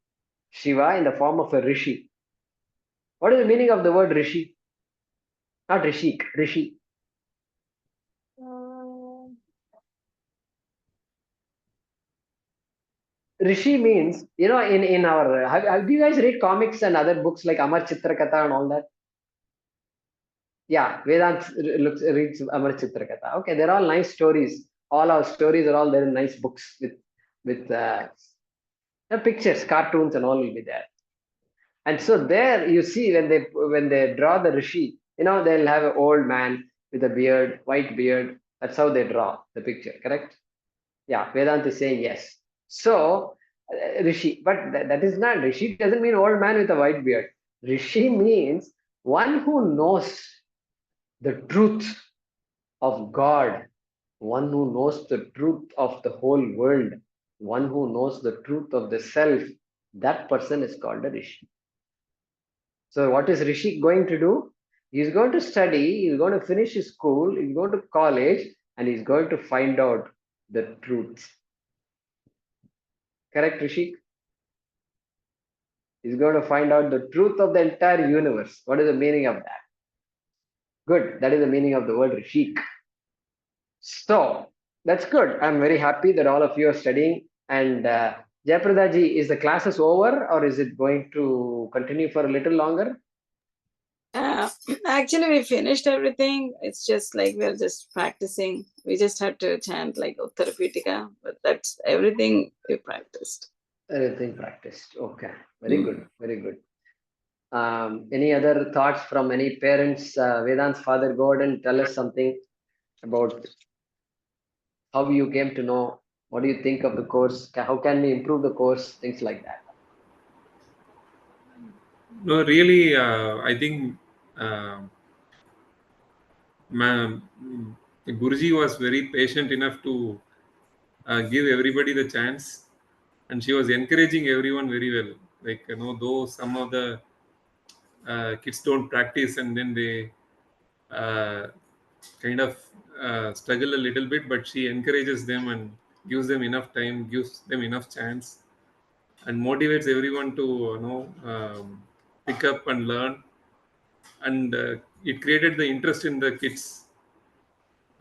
Shiva in the form of a Rishi. What is the meaning of the word Rishi? Not Rishik, Rishi. Rishi means, you know, in our, have you guys read comics and other books like Amar Chitrakatha and all that? Yeah, Vedant reads Amar Chitrakatha. Okay, they're all nice stories. All our stories are all there in nice books with pictures, cartoons and all will be there. And so there you see when they draw the Rishi, you know, they'll have an old man with a beard, white beard. That's how they draw the picture, correct? Yeah, Vedant is saying yes. So Rishi, but that is not, Rishi doesn't mean old man with a white beard. Rishi means one who knows the truth of God, one who knows the truth of the whole world, one who knows the truth of the self. That person is called a Rishi. So what is Rishi going to do? He's going to study, he's going to finish his school, he's going to college, and he's going to find out the truth. Correct, Rishi? He's going to find out the truth of the entire universe. What is the meaning of that? Good. That is the meaning of the word Rishik. So that's good. I'm very happy that all of you are studying. And Jayapradaji, is the classes over or is it going to continue for a little longer? Actually, we finished everything. It's just like we're just practicing. We just had to chant like Uttarapitika, but that's everything we practiced. Everything practiced. Okay. Very good. Very good. Any other thoughts from any parents? Vedant's father, go ahead and tell us something about how you came to know. What do you think of the course? How can we improve the course? Things like that. No, really, I think Guruji was very patient enough to give everybody the chance. and she was encouraging everyone very well. Like, though some of the kids don't practice, and then they uh, kind of struggle a little bit, but she encourages them and gives them enough time, gives them enough chance, and motivates everyone to pick up and learn. And it created the interest in the kids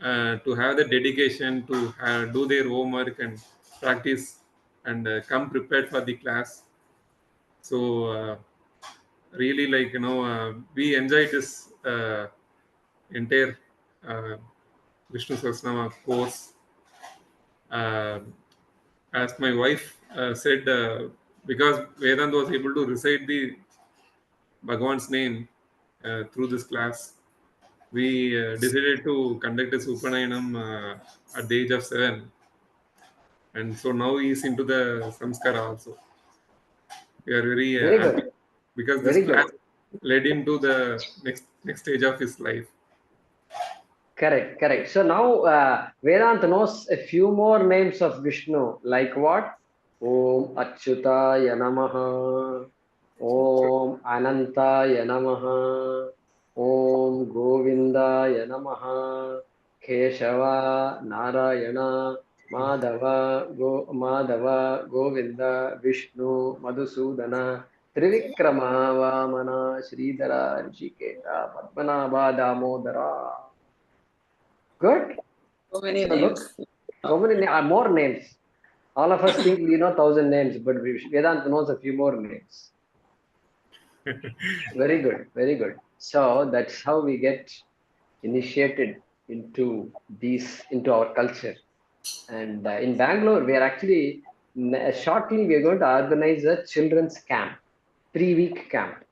to have the dedication to do their homework and practice, and come prepared for the class. So really, like, we enjoyed this entire uh, Vishnu Sahasranama course. Uh, as my wife said, because Vedant was able to recite the Bhagavan's name through this class, we decided to conduct a Supanayanam at the age of 7. And so now he is into the Samskara also. We are very Very happy good. because this Very class good. led him to the next stage of his life. Correct, correct. So now Vedant knows a few more names of Vishnu, like what? Om Achyutaya Namaha, Om Anantaya Namaha, Om Govindaya Namaha, Keshava Narayana, Madhava Govinda Vishnu Madhusudana Trivikrama Vamana Sridhara Rishiketa Padmanabha Damodara. Good. So many So good. names. So many more names. All of us think we know 1,000 names, but Vedant knows a few more names. Very good, very good. So that's how we get initiated into our culture. And in Bangalore, we are actually shortly we are going to organize a children's camp, 3-week camp.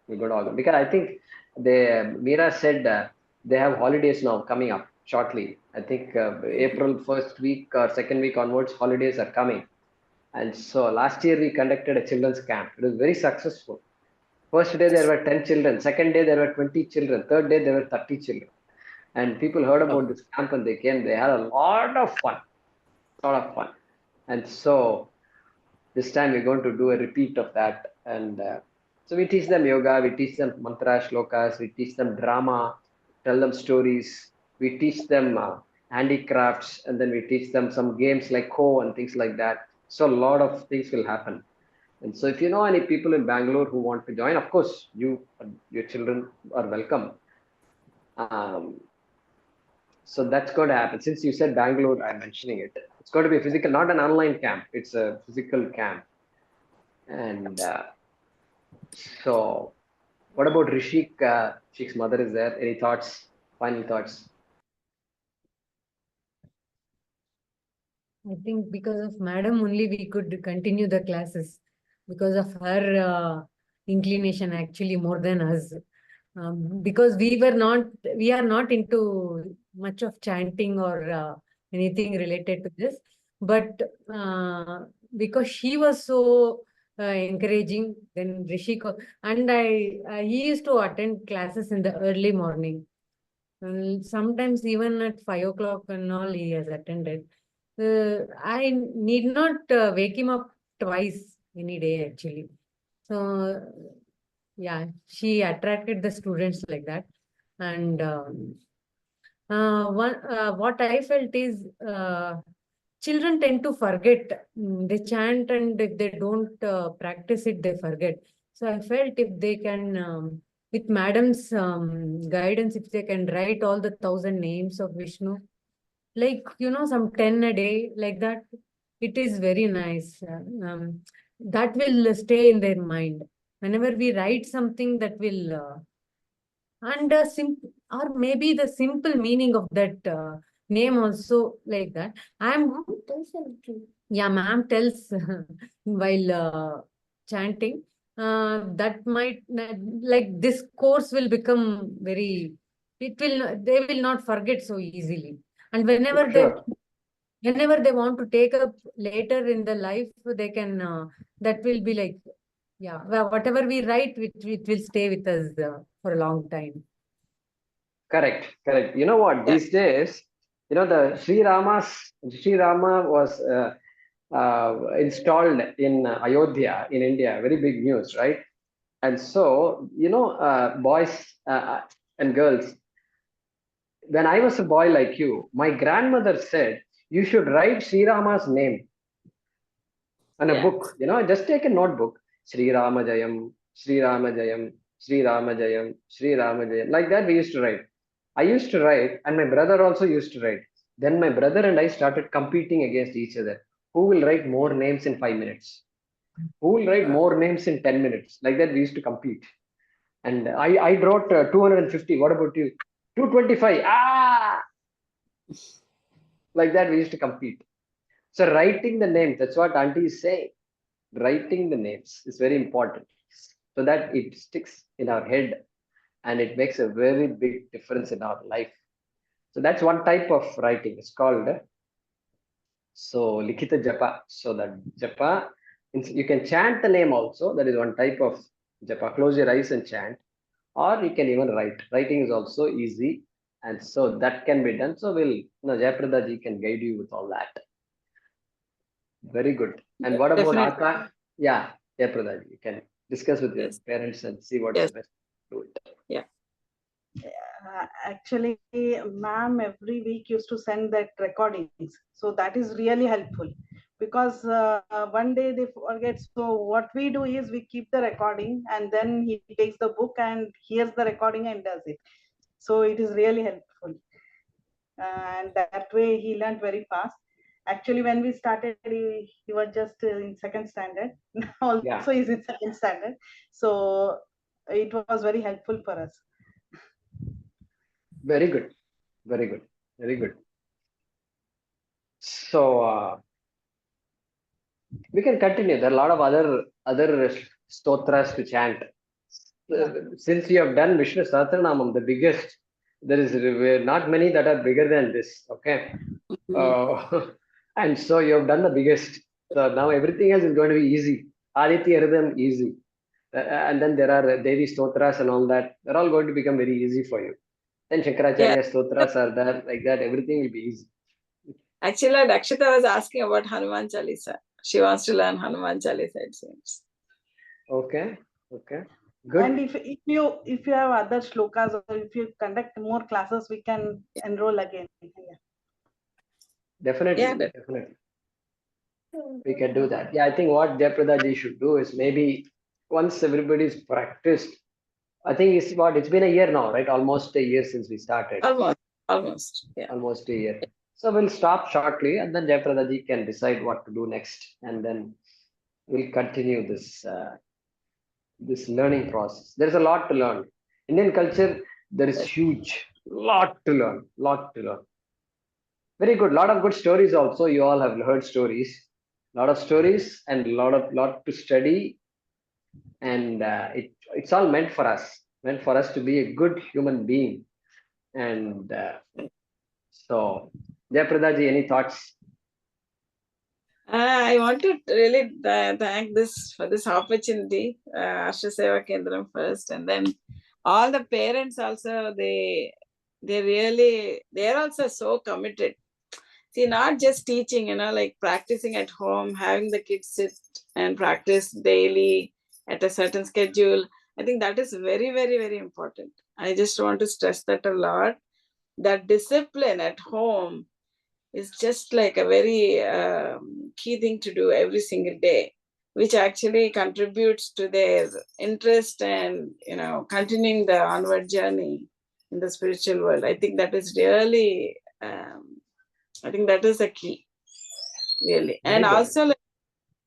We're going to organize because I think Meera said they have holidays now coming up shortly. I think April first week or second week onwards, holidays are coming. And so last year we conducted a children's camp. It was very successful. First day there were 10 children. Second day there were 20 children. Third day there were 30 children. And people heard about this camp and they came. They had a lot of fun. And so this time we're going to do a repeat of that. And so we teach them yoga, we teach them mantra shlokas, we teach them drama, tell them stories, we teach them handicrafts, and then we teach them some games like Ko and things like that. So a lot of things will happen. And so if you know any people in Bangalore who want to join, of course, your children are welcome. So that's going to happen. Since you said Bangalore, I'm mentioning it. It's going to be physical, not an online camp. It's a physical camp. And so what about Rishik? Rishik's mother is there. Any thoughts? Final thoughts? I think because of Madam only we could continue the classes because of her inclination actually more than us. Because we are not into much of chanting or anything related to this, but because she was so encouraging, then Rishi and he used to attend classes in the early morning. Sometimes even at 5 o'clock and all he has attended. I need not wake him up twice any day actually. So yeah, she attracted the students like that. And what I felt is children tend to forget. They chant, and if they don't practice it, they forget. So I felt if they can, with Madam's guidance, if they can write all the 1,000 names of Vishnu, like, some 10 a day, like that, it is very nice. That will stay in their mind. Whenever we write something, that will, and or maybe the simple meaning of that name also, like that. Yeah, ma'am tells while chanting, that might, like, this course will become very, they will not forget so easily. And whenever they want to take up later in the life, they can, that will be like, yeah, well, whatever we write, it will stay with us for a long time. Correct, correct. You know what? These days, the Sri Rama was installed in Ayodhya in India. Very big news, right? And so, boys and girls, when I was a boy like you, my grandmother said, you should write Sri Rama's name on a book, just take a notebook. Sri Rama Jayam, Sri Rama Jayam, Sri Rama Jayam, Sri Rama Jayam. Like that, we used to write. I used to write, and my brother also used to write. Then my brother and I started competing against each other. Who will write more names in 5 minutes? Who will write more names in 10 minutes? Like that, we used to compete. And I wrote 250. What about you? 225. Ah! Like that, we used to compete. So writing the names, that's what Auntie is saying. Writing the names is very important so that it sticks in our head and it makes a very big difference in our life. So that's one type of writing. It's called Likita Japa. So that Japa, you can chant the name also. That is one type of Japa. Close your eyes and chant. Or you can even write. Writing is also easy. And so that can be done. So Jayaprada ji can guide you with all that. Very good. And what about Akash? Yeah, Jayaprada ji, you can discuss with your parents and see what's the best to do it. Yeah. Actually, ma'am every week used to send that recordings. So that is really helpful because one day they forget. So what we do is we keep the recording and then he takes the book and hears the recording and does it. So it is really helpful. And that way he learned very fast. Actually, when we started, he was just in second standard. Now also he's in second standard. So it was very helpful for us. Very good. Very good. Very good. So we can continue. There are a lot of other stotras to chant. Since you have done Vishnusahasranamam, the biggest, there is not many that are bigger than this. Okay. And so you have done the biggest. So now everything else is going to be easy. Aditya Hridayam, easy. And then there are Devi Stotras and all that. They're all going to become very easy for you. Then Shankaracharya Stotras are there. Like that, everything will be easy. Actually, Dakshita was asking about Hanuman Chalisa. She wants to learn Hanuman Chalisa, it seems. Okay. Okay. Good. And if you have other shlokas or if you conduct more classes, we can enroll again. Definitely. Yeah, definitely. We can do that. Yeah, I think what Jayaprada ji should do is maybe once everybody's practiced, I think it's been a year now, right? Almost a year since we started. Almost. Yeah. Almost a year. So we'll stop shortly and then Jayaprada ji can decide what to do next. And then we'll continue this learning process. There's a lot to learn. Indian culture, there is huge, lot to learn. Very good. Lot of good stories also. You all have heard stories. Lot of stories and lot to study. And it's all meant for us to be a good human being. And so, Jayaprada ji, any thoughts? I want to really thank for this opportunity, Ashra Seva Kendram first, and then all the parents also, they're also so committed. See, not just teaching, like practicing at home, having the kids sit and practice daily at a certain schedule. I think that is very, very, very important. I just want to stress that a lot. That discipline at home is just like a very key thing to do every single day, which actually contributes to their interest and, continuing the onward journey in the spiritual world. I think that is really, I think that is the key, really. And also,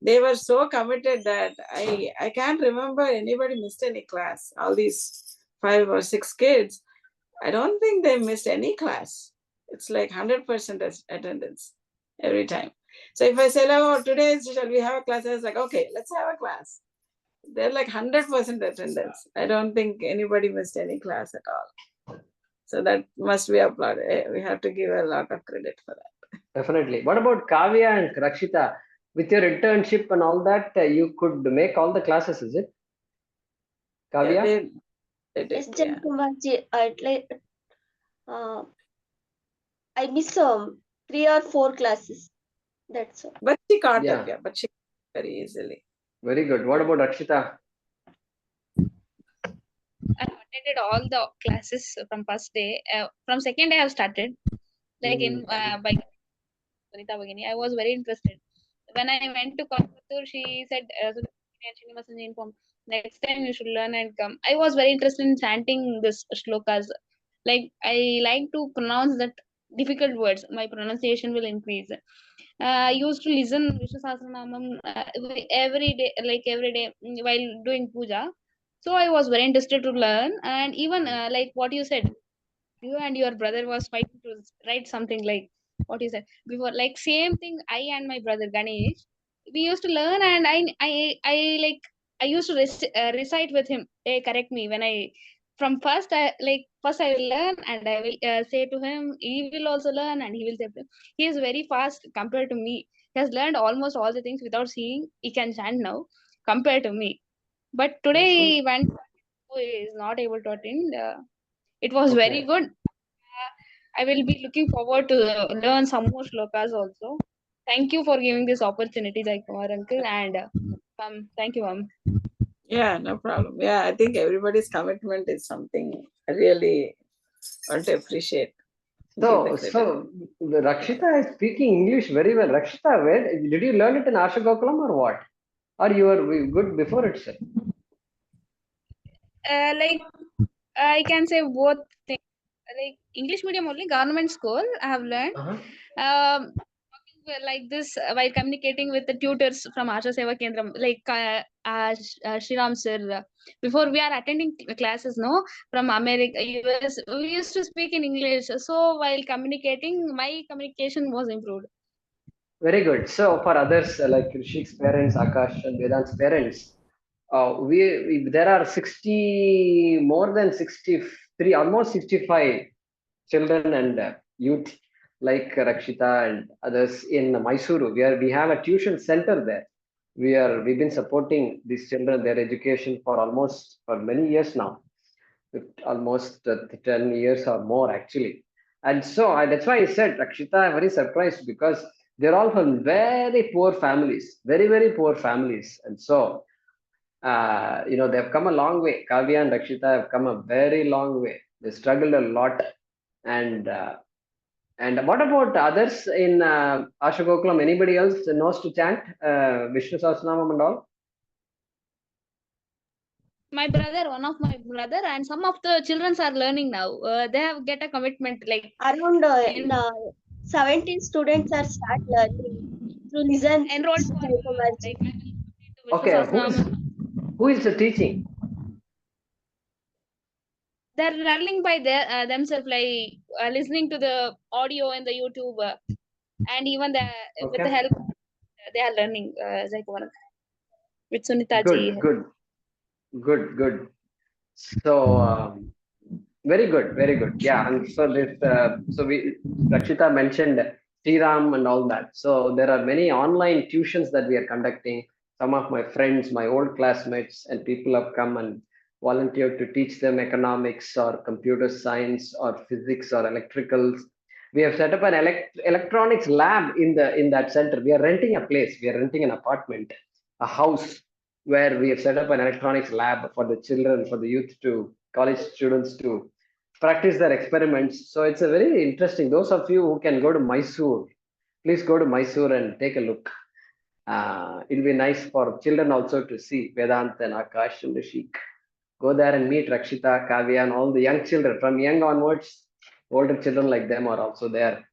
they were so committed that I can't remember anybody missed any class. All these 5 or 6 kids, I don't think they missed any class. It's like 100% attendance every time. So if I say, oh, today shall we have a class? I was like, okay, let's have a class. They're like 100% attendance. I don't think anybody missed any class at all. So that must be applauded. We have to give a lot of credit for that. Definitely. What about Kavya and Rakshita? With your internship and all that, you could make all the classes, is it? Kavya? Yeah, they did, yes, Jayakumarji, I miss 3 or 4 classes. That's all. But she caught Yeah. up, yeah. But she very easily. Very good. What about Rakshita? I attended all the classes from first day. From second day, I have started. Like in by Sunita Bhagini, I was very interested. When I went to Coimbatore, she said, informed, next time you should learn and come. I was very interested in chanting this shlokas. Like I like to pronounce that difficult words. My pronunciation will increase. I used to listen Vishnu Sahasranamam every day while doing puja. So I was very interested to learn, and even like what you said, you and your brother was fighting to write something like what you said before, like same thing. I and my brother Ganesh, we used to learn, and I like I used to recite with him. Correct me when I from first I like first I will learn and I will say to him. He will also learn and he will say to him. He is very fast compared to me. He has learned almost all the things without seeing. He can chant now compared to me. But today when he is not able to attend, it was very good. I will be looking forward to learn some more shlokas also. Thank you for giving this opportunity, Jayakumar uncle, and thank you, ma'am. Yeah, no problem. Yeah, I think everybody's commitment is something I really want to appreciate. Give the credit. So Rakshita is speaking English very well. Rakshita, where did you learn it in Asha Gokulam or what? Or you were good before itself? Like I can say both things. Like English medium only, government school. I have learned. Like this while communicating with the tutors from Asha Seva Kendram, like Shriram sir. Before we are attending classes, no, from America, US, we used to speak in English. So while communicating, my communication was improved. Very good. So for others like Rishik's parents, Akash and Vedant's parents, we there are 60 more than 63, almost 65 children and youth like Rakshita and others in Mysuru. We have a tuition center there. We've been supporting these children, their education for many years now, almost 10 years or more actually. And so that's why I said Rakshita, I'm very surprised because they're all from very poor families, very, very poor families. And so, they've come a long way. Kavya and Rakshita have come a very long way. They struggled a lot. And what about others in Asha Gokulam? Anybody else knows to chant Vishnu Sahasranamam and all? My brother, one of my brother, and some of the children are learning now. They have get a commitment like Around 17 students are start learning through listen enrolled to for Jayakumarji. Vishnu Okay, Sahasranamam. who is the teaching? They're learning by themselves, like listening to the audio in the YouTube, and even with the Okay, help they are learning. Jayakumar with Sunita ji. good. So very good, very good. Yeah, and so Rakshita mentioned Sriram and all that. So there are many online tuitions that we are conducting. Some of my friends, my old classmates, and people have come and volunteered to teach them economics or computer science or physics or electricals. We have set up an electronics lab in that center. We are renting a place. We are renting an apartment, a house where we have set up an electronics lab for the children, for the youth to college students to practice their experiments. So it's a very interesting. Those of you who can go to Mysore, please go to Mysore and take a look. It'll be nice for children also to see Vedant and Akash and Rishik. Go there and meet Rakshita, Kavya, and all the young children from young onwards. Older children like them are also there,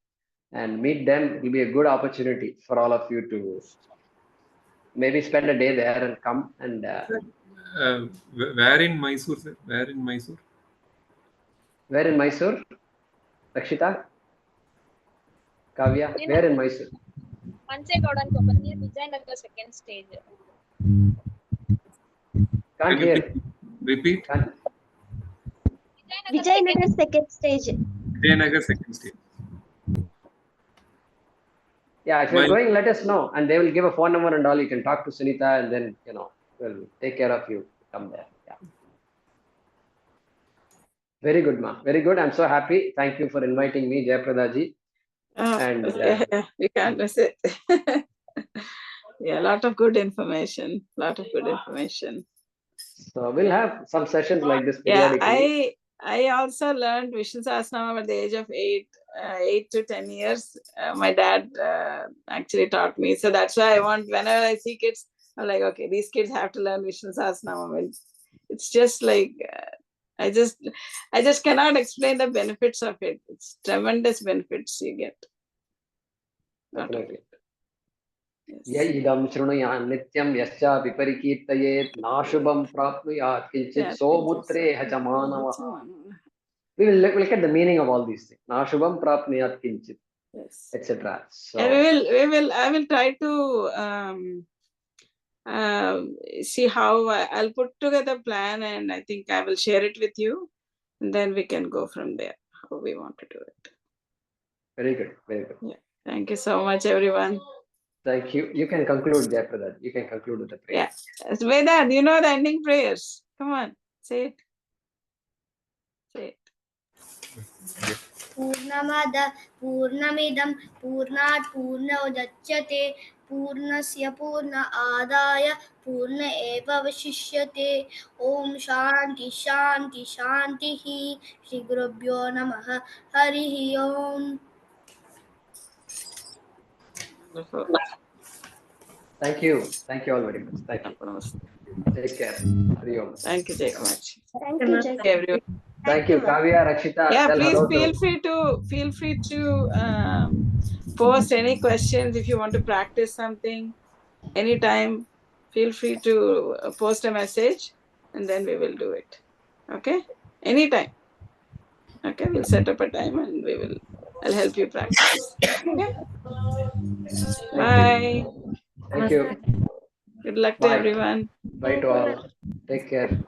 and meet them. It will be a good opportunity for all of you to maybe spend a day there and come and. Where in Mysore, sir? Where in Mysore? Where in Mysore? Rakshita? Kavya? Where in Mysore? Manchegowda and Koppal near Vijayanagar second stage. Can't Can you hear. repeat? Can't. Vijayanagar second stage. Jayanagar second stage. Yeah, if you're going, let us know, and they will give a phone number and all. You can talk to Sunita, and then we'll take care of you. Come there. Yeah. Very good, ma. Very good. I'm so happy. Thank you for inviting me, Jayaprada ji. And we can't miss it. Yeah, a lot of good information. So we'll have some sessions like this Yeah, periodically. I also learned Vishnusahasranama at the age of 8 to 10 years. My dad actually taught me. So that's why I want, whenever I see kids, I'm like, okay, these kids have to learn Vishnusahasranama. It's just like, I just cannot explain the benefits of it. It's tremendous benefits you get. Definitely. Yes. Yaidam Shrunuyan Nityam Yascha Viparikirtayet Nashubam Prapnuyat Kinchit Somutre Hachamanavaha. We'll look at the meaning of all these things. Nashubam Prapnuyat Kinchit, Yes. etc. So And I will try to see how I'll put together a plan, and I think I will share it with you, and then we can go from there, how we want to do it. very good, very good. Yeah. Thank you so much, everyone. Thank you. You can conclude, Jayaprada. You can conclude with the prayer. Yeah. Vedad, you know the ending prayers. Come on, say it. Say it. Purnamada Purnamidam Purnat Purnodachyate Purnasya Purna Adaya Purna Eva Vashishyate Om Shanti Shanti Shanti Shri Gurubhyo Namaha Harihi Om. Wonderful. Thank you. Thank you all very much. Thank you. Namaste. Take care. Hari Om. Thank you, Jayakumar. Thank you, Jay. Everyone. Thank you, Kavya, Rakshita. Yeah, Tell please hello feel free to post any questions if you want to practice something anytime. Feel free to post a message, and then we will do it. Okay, anytime. Okay, we'll set up a time and I'll help you practice. Okay. Bye. Thank you. Good luck to Bye. everyone. Bye to all. Take care.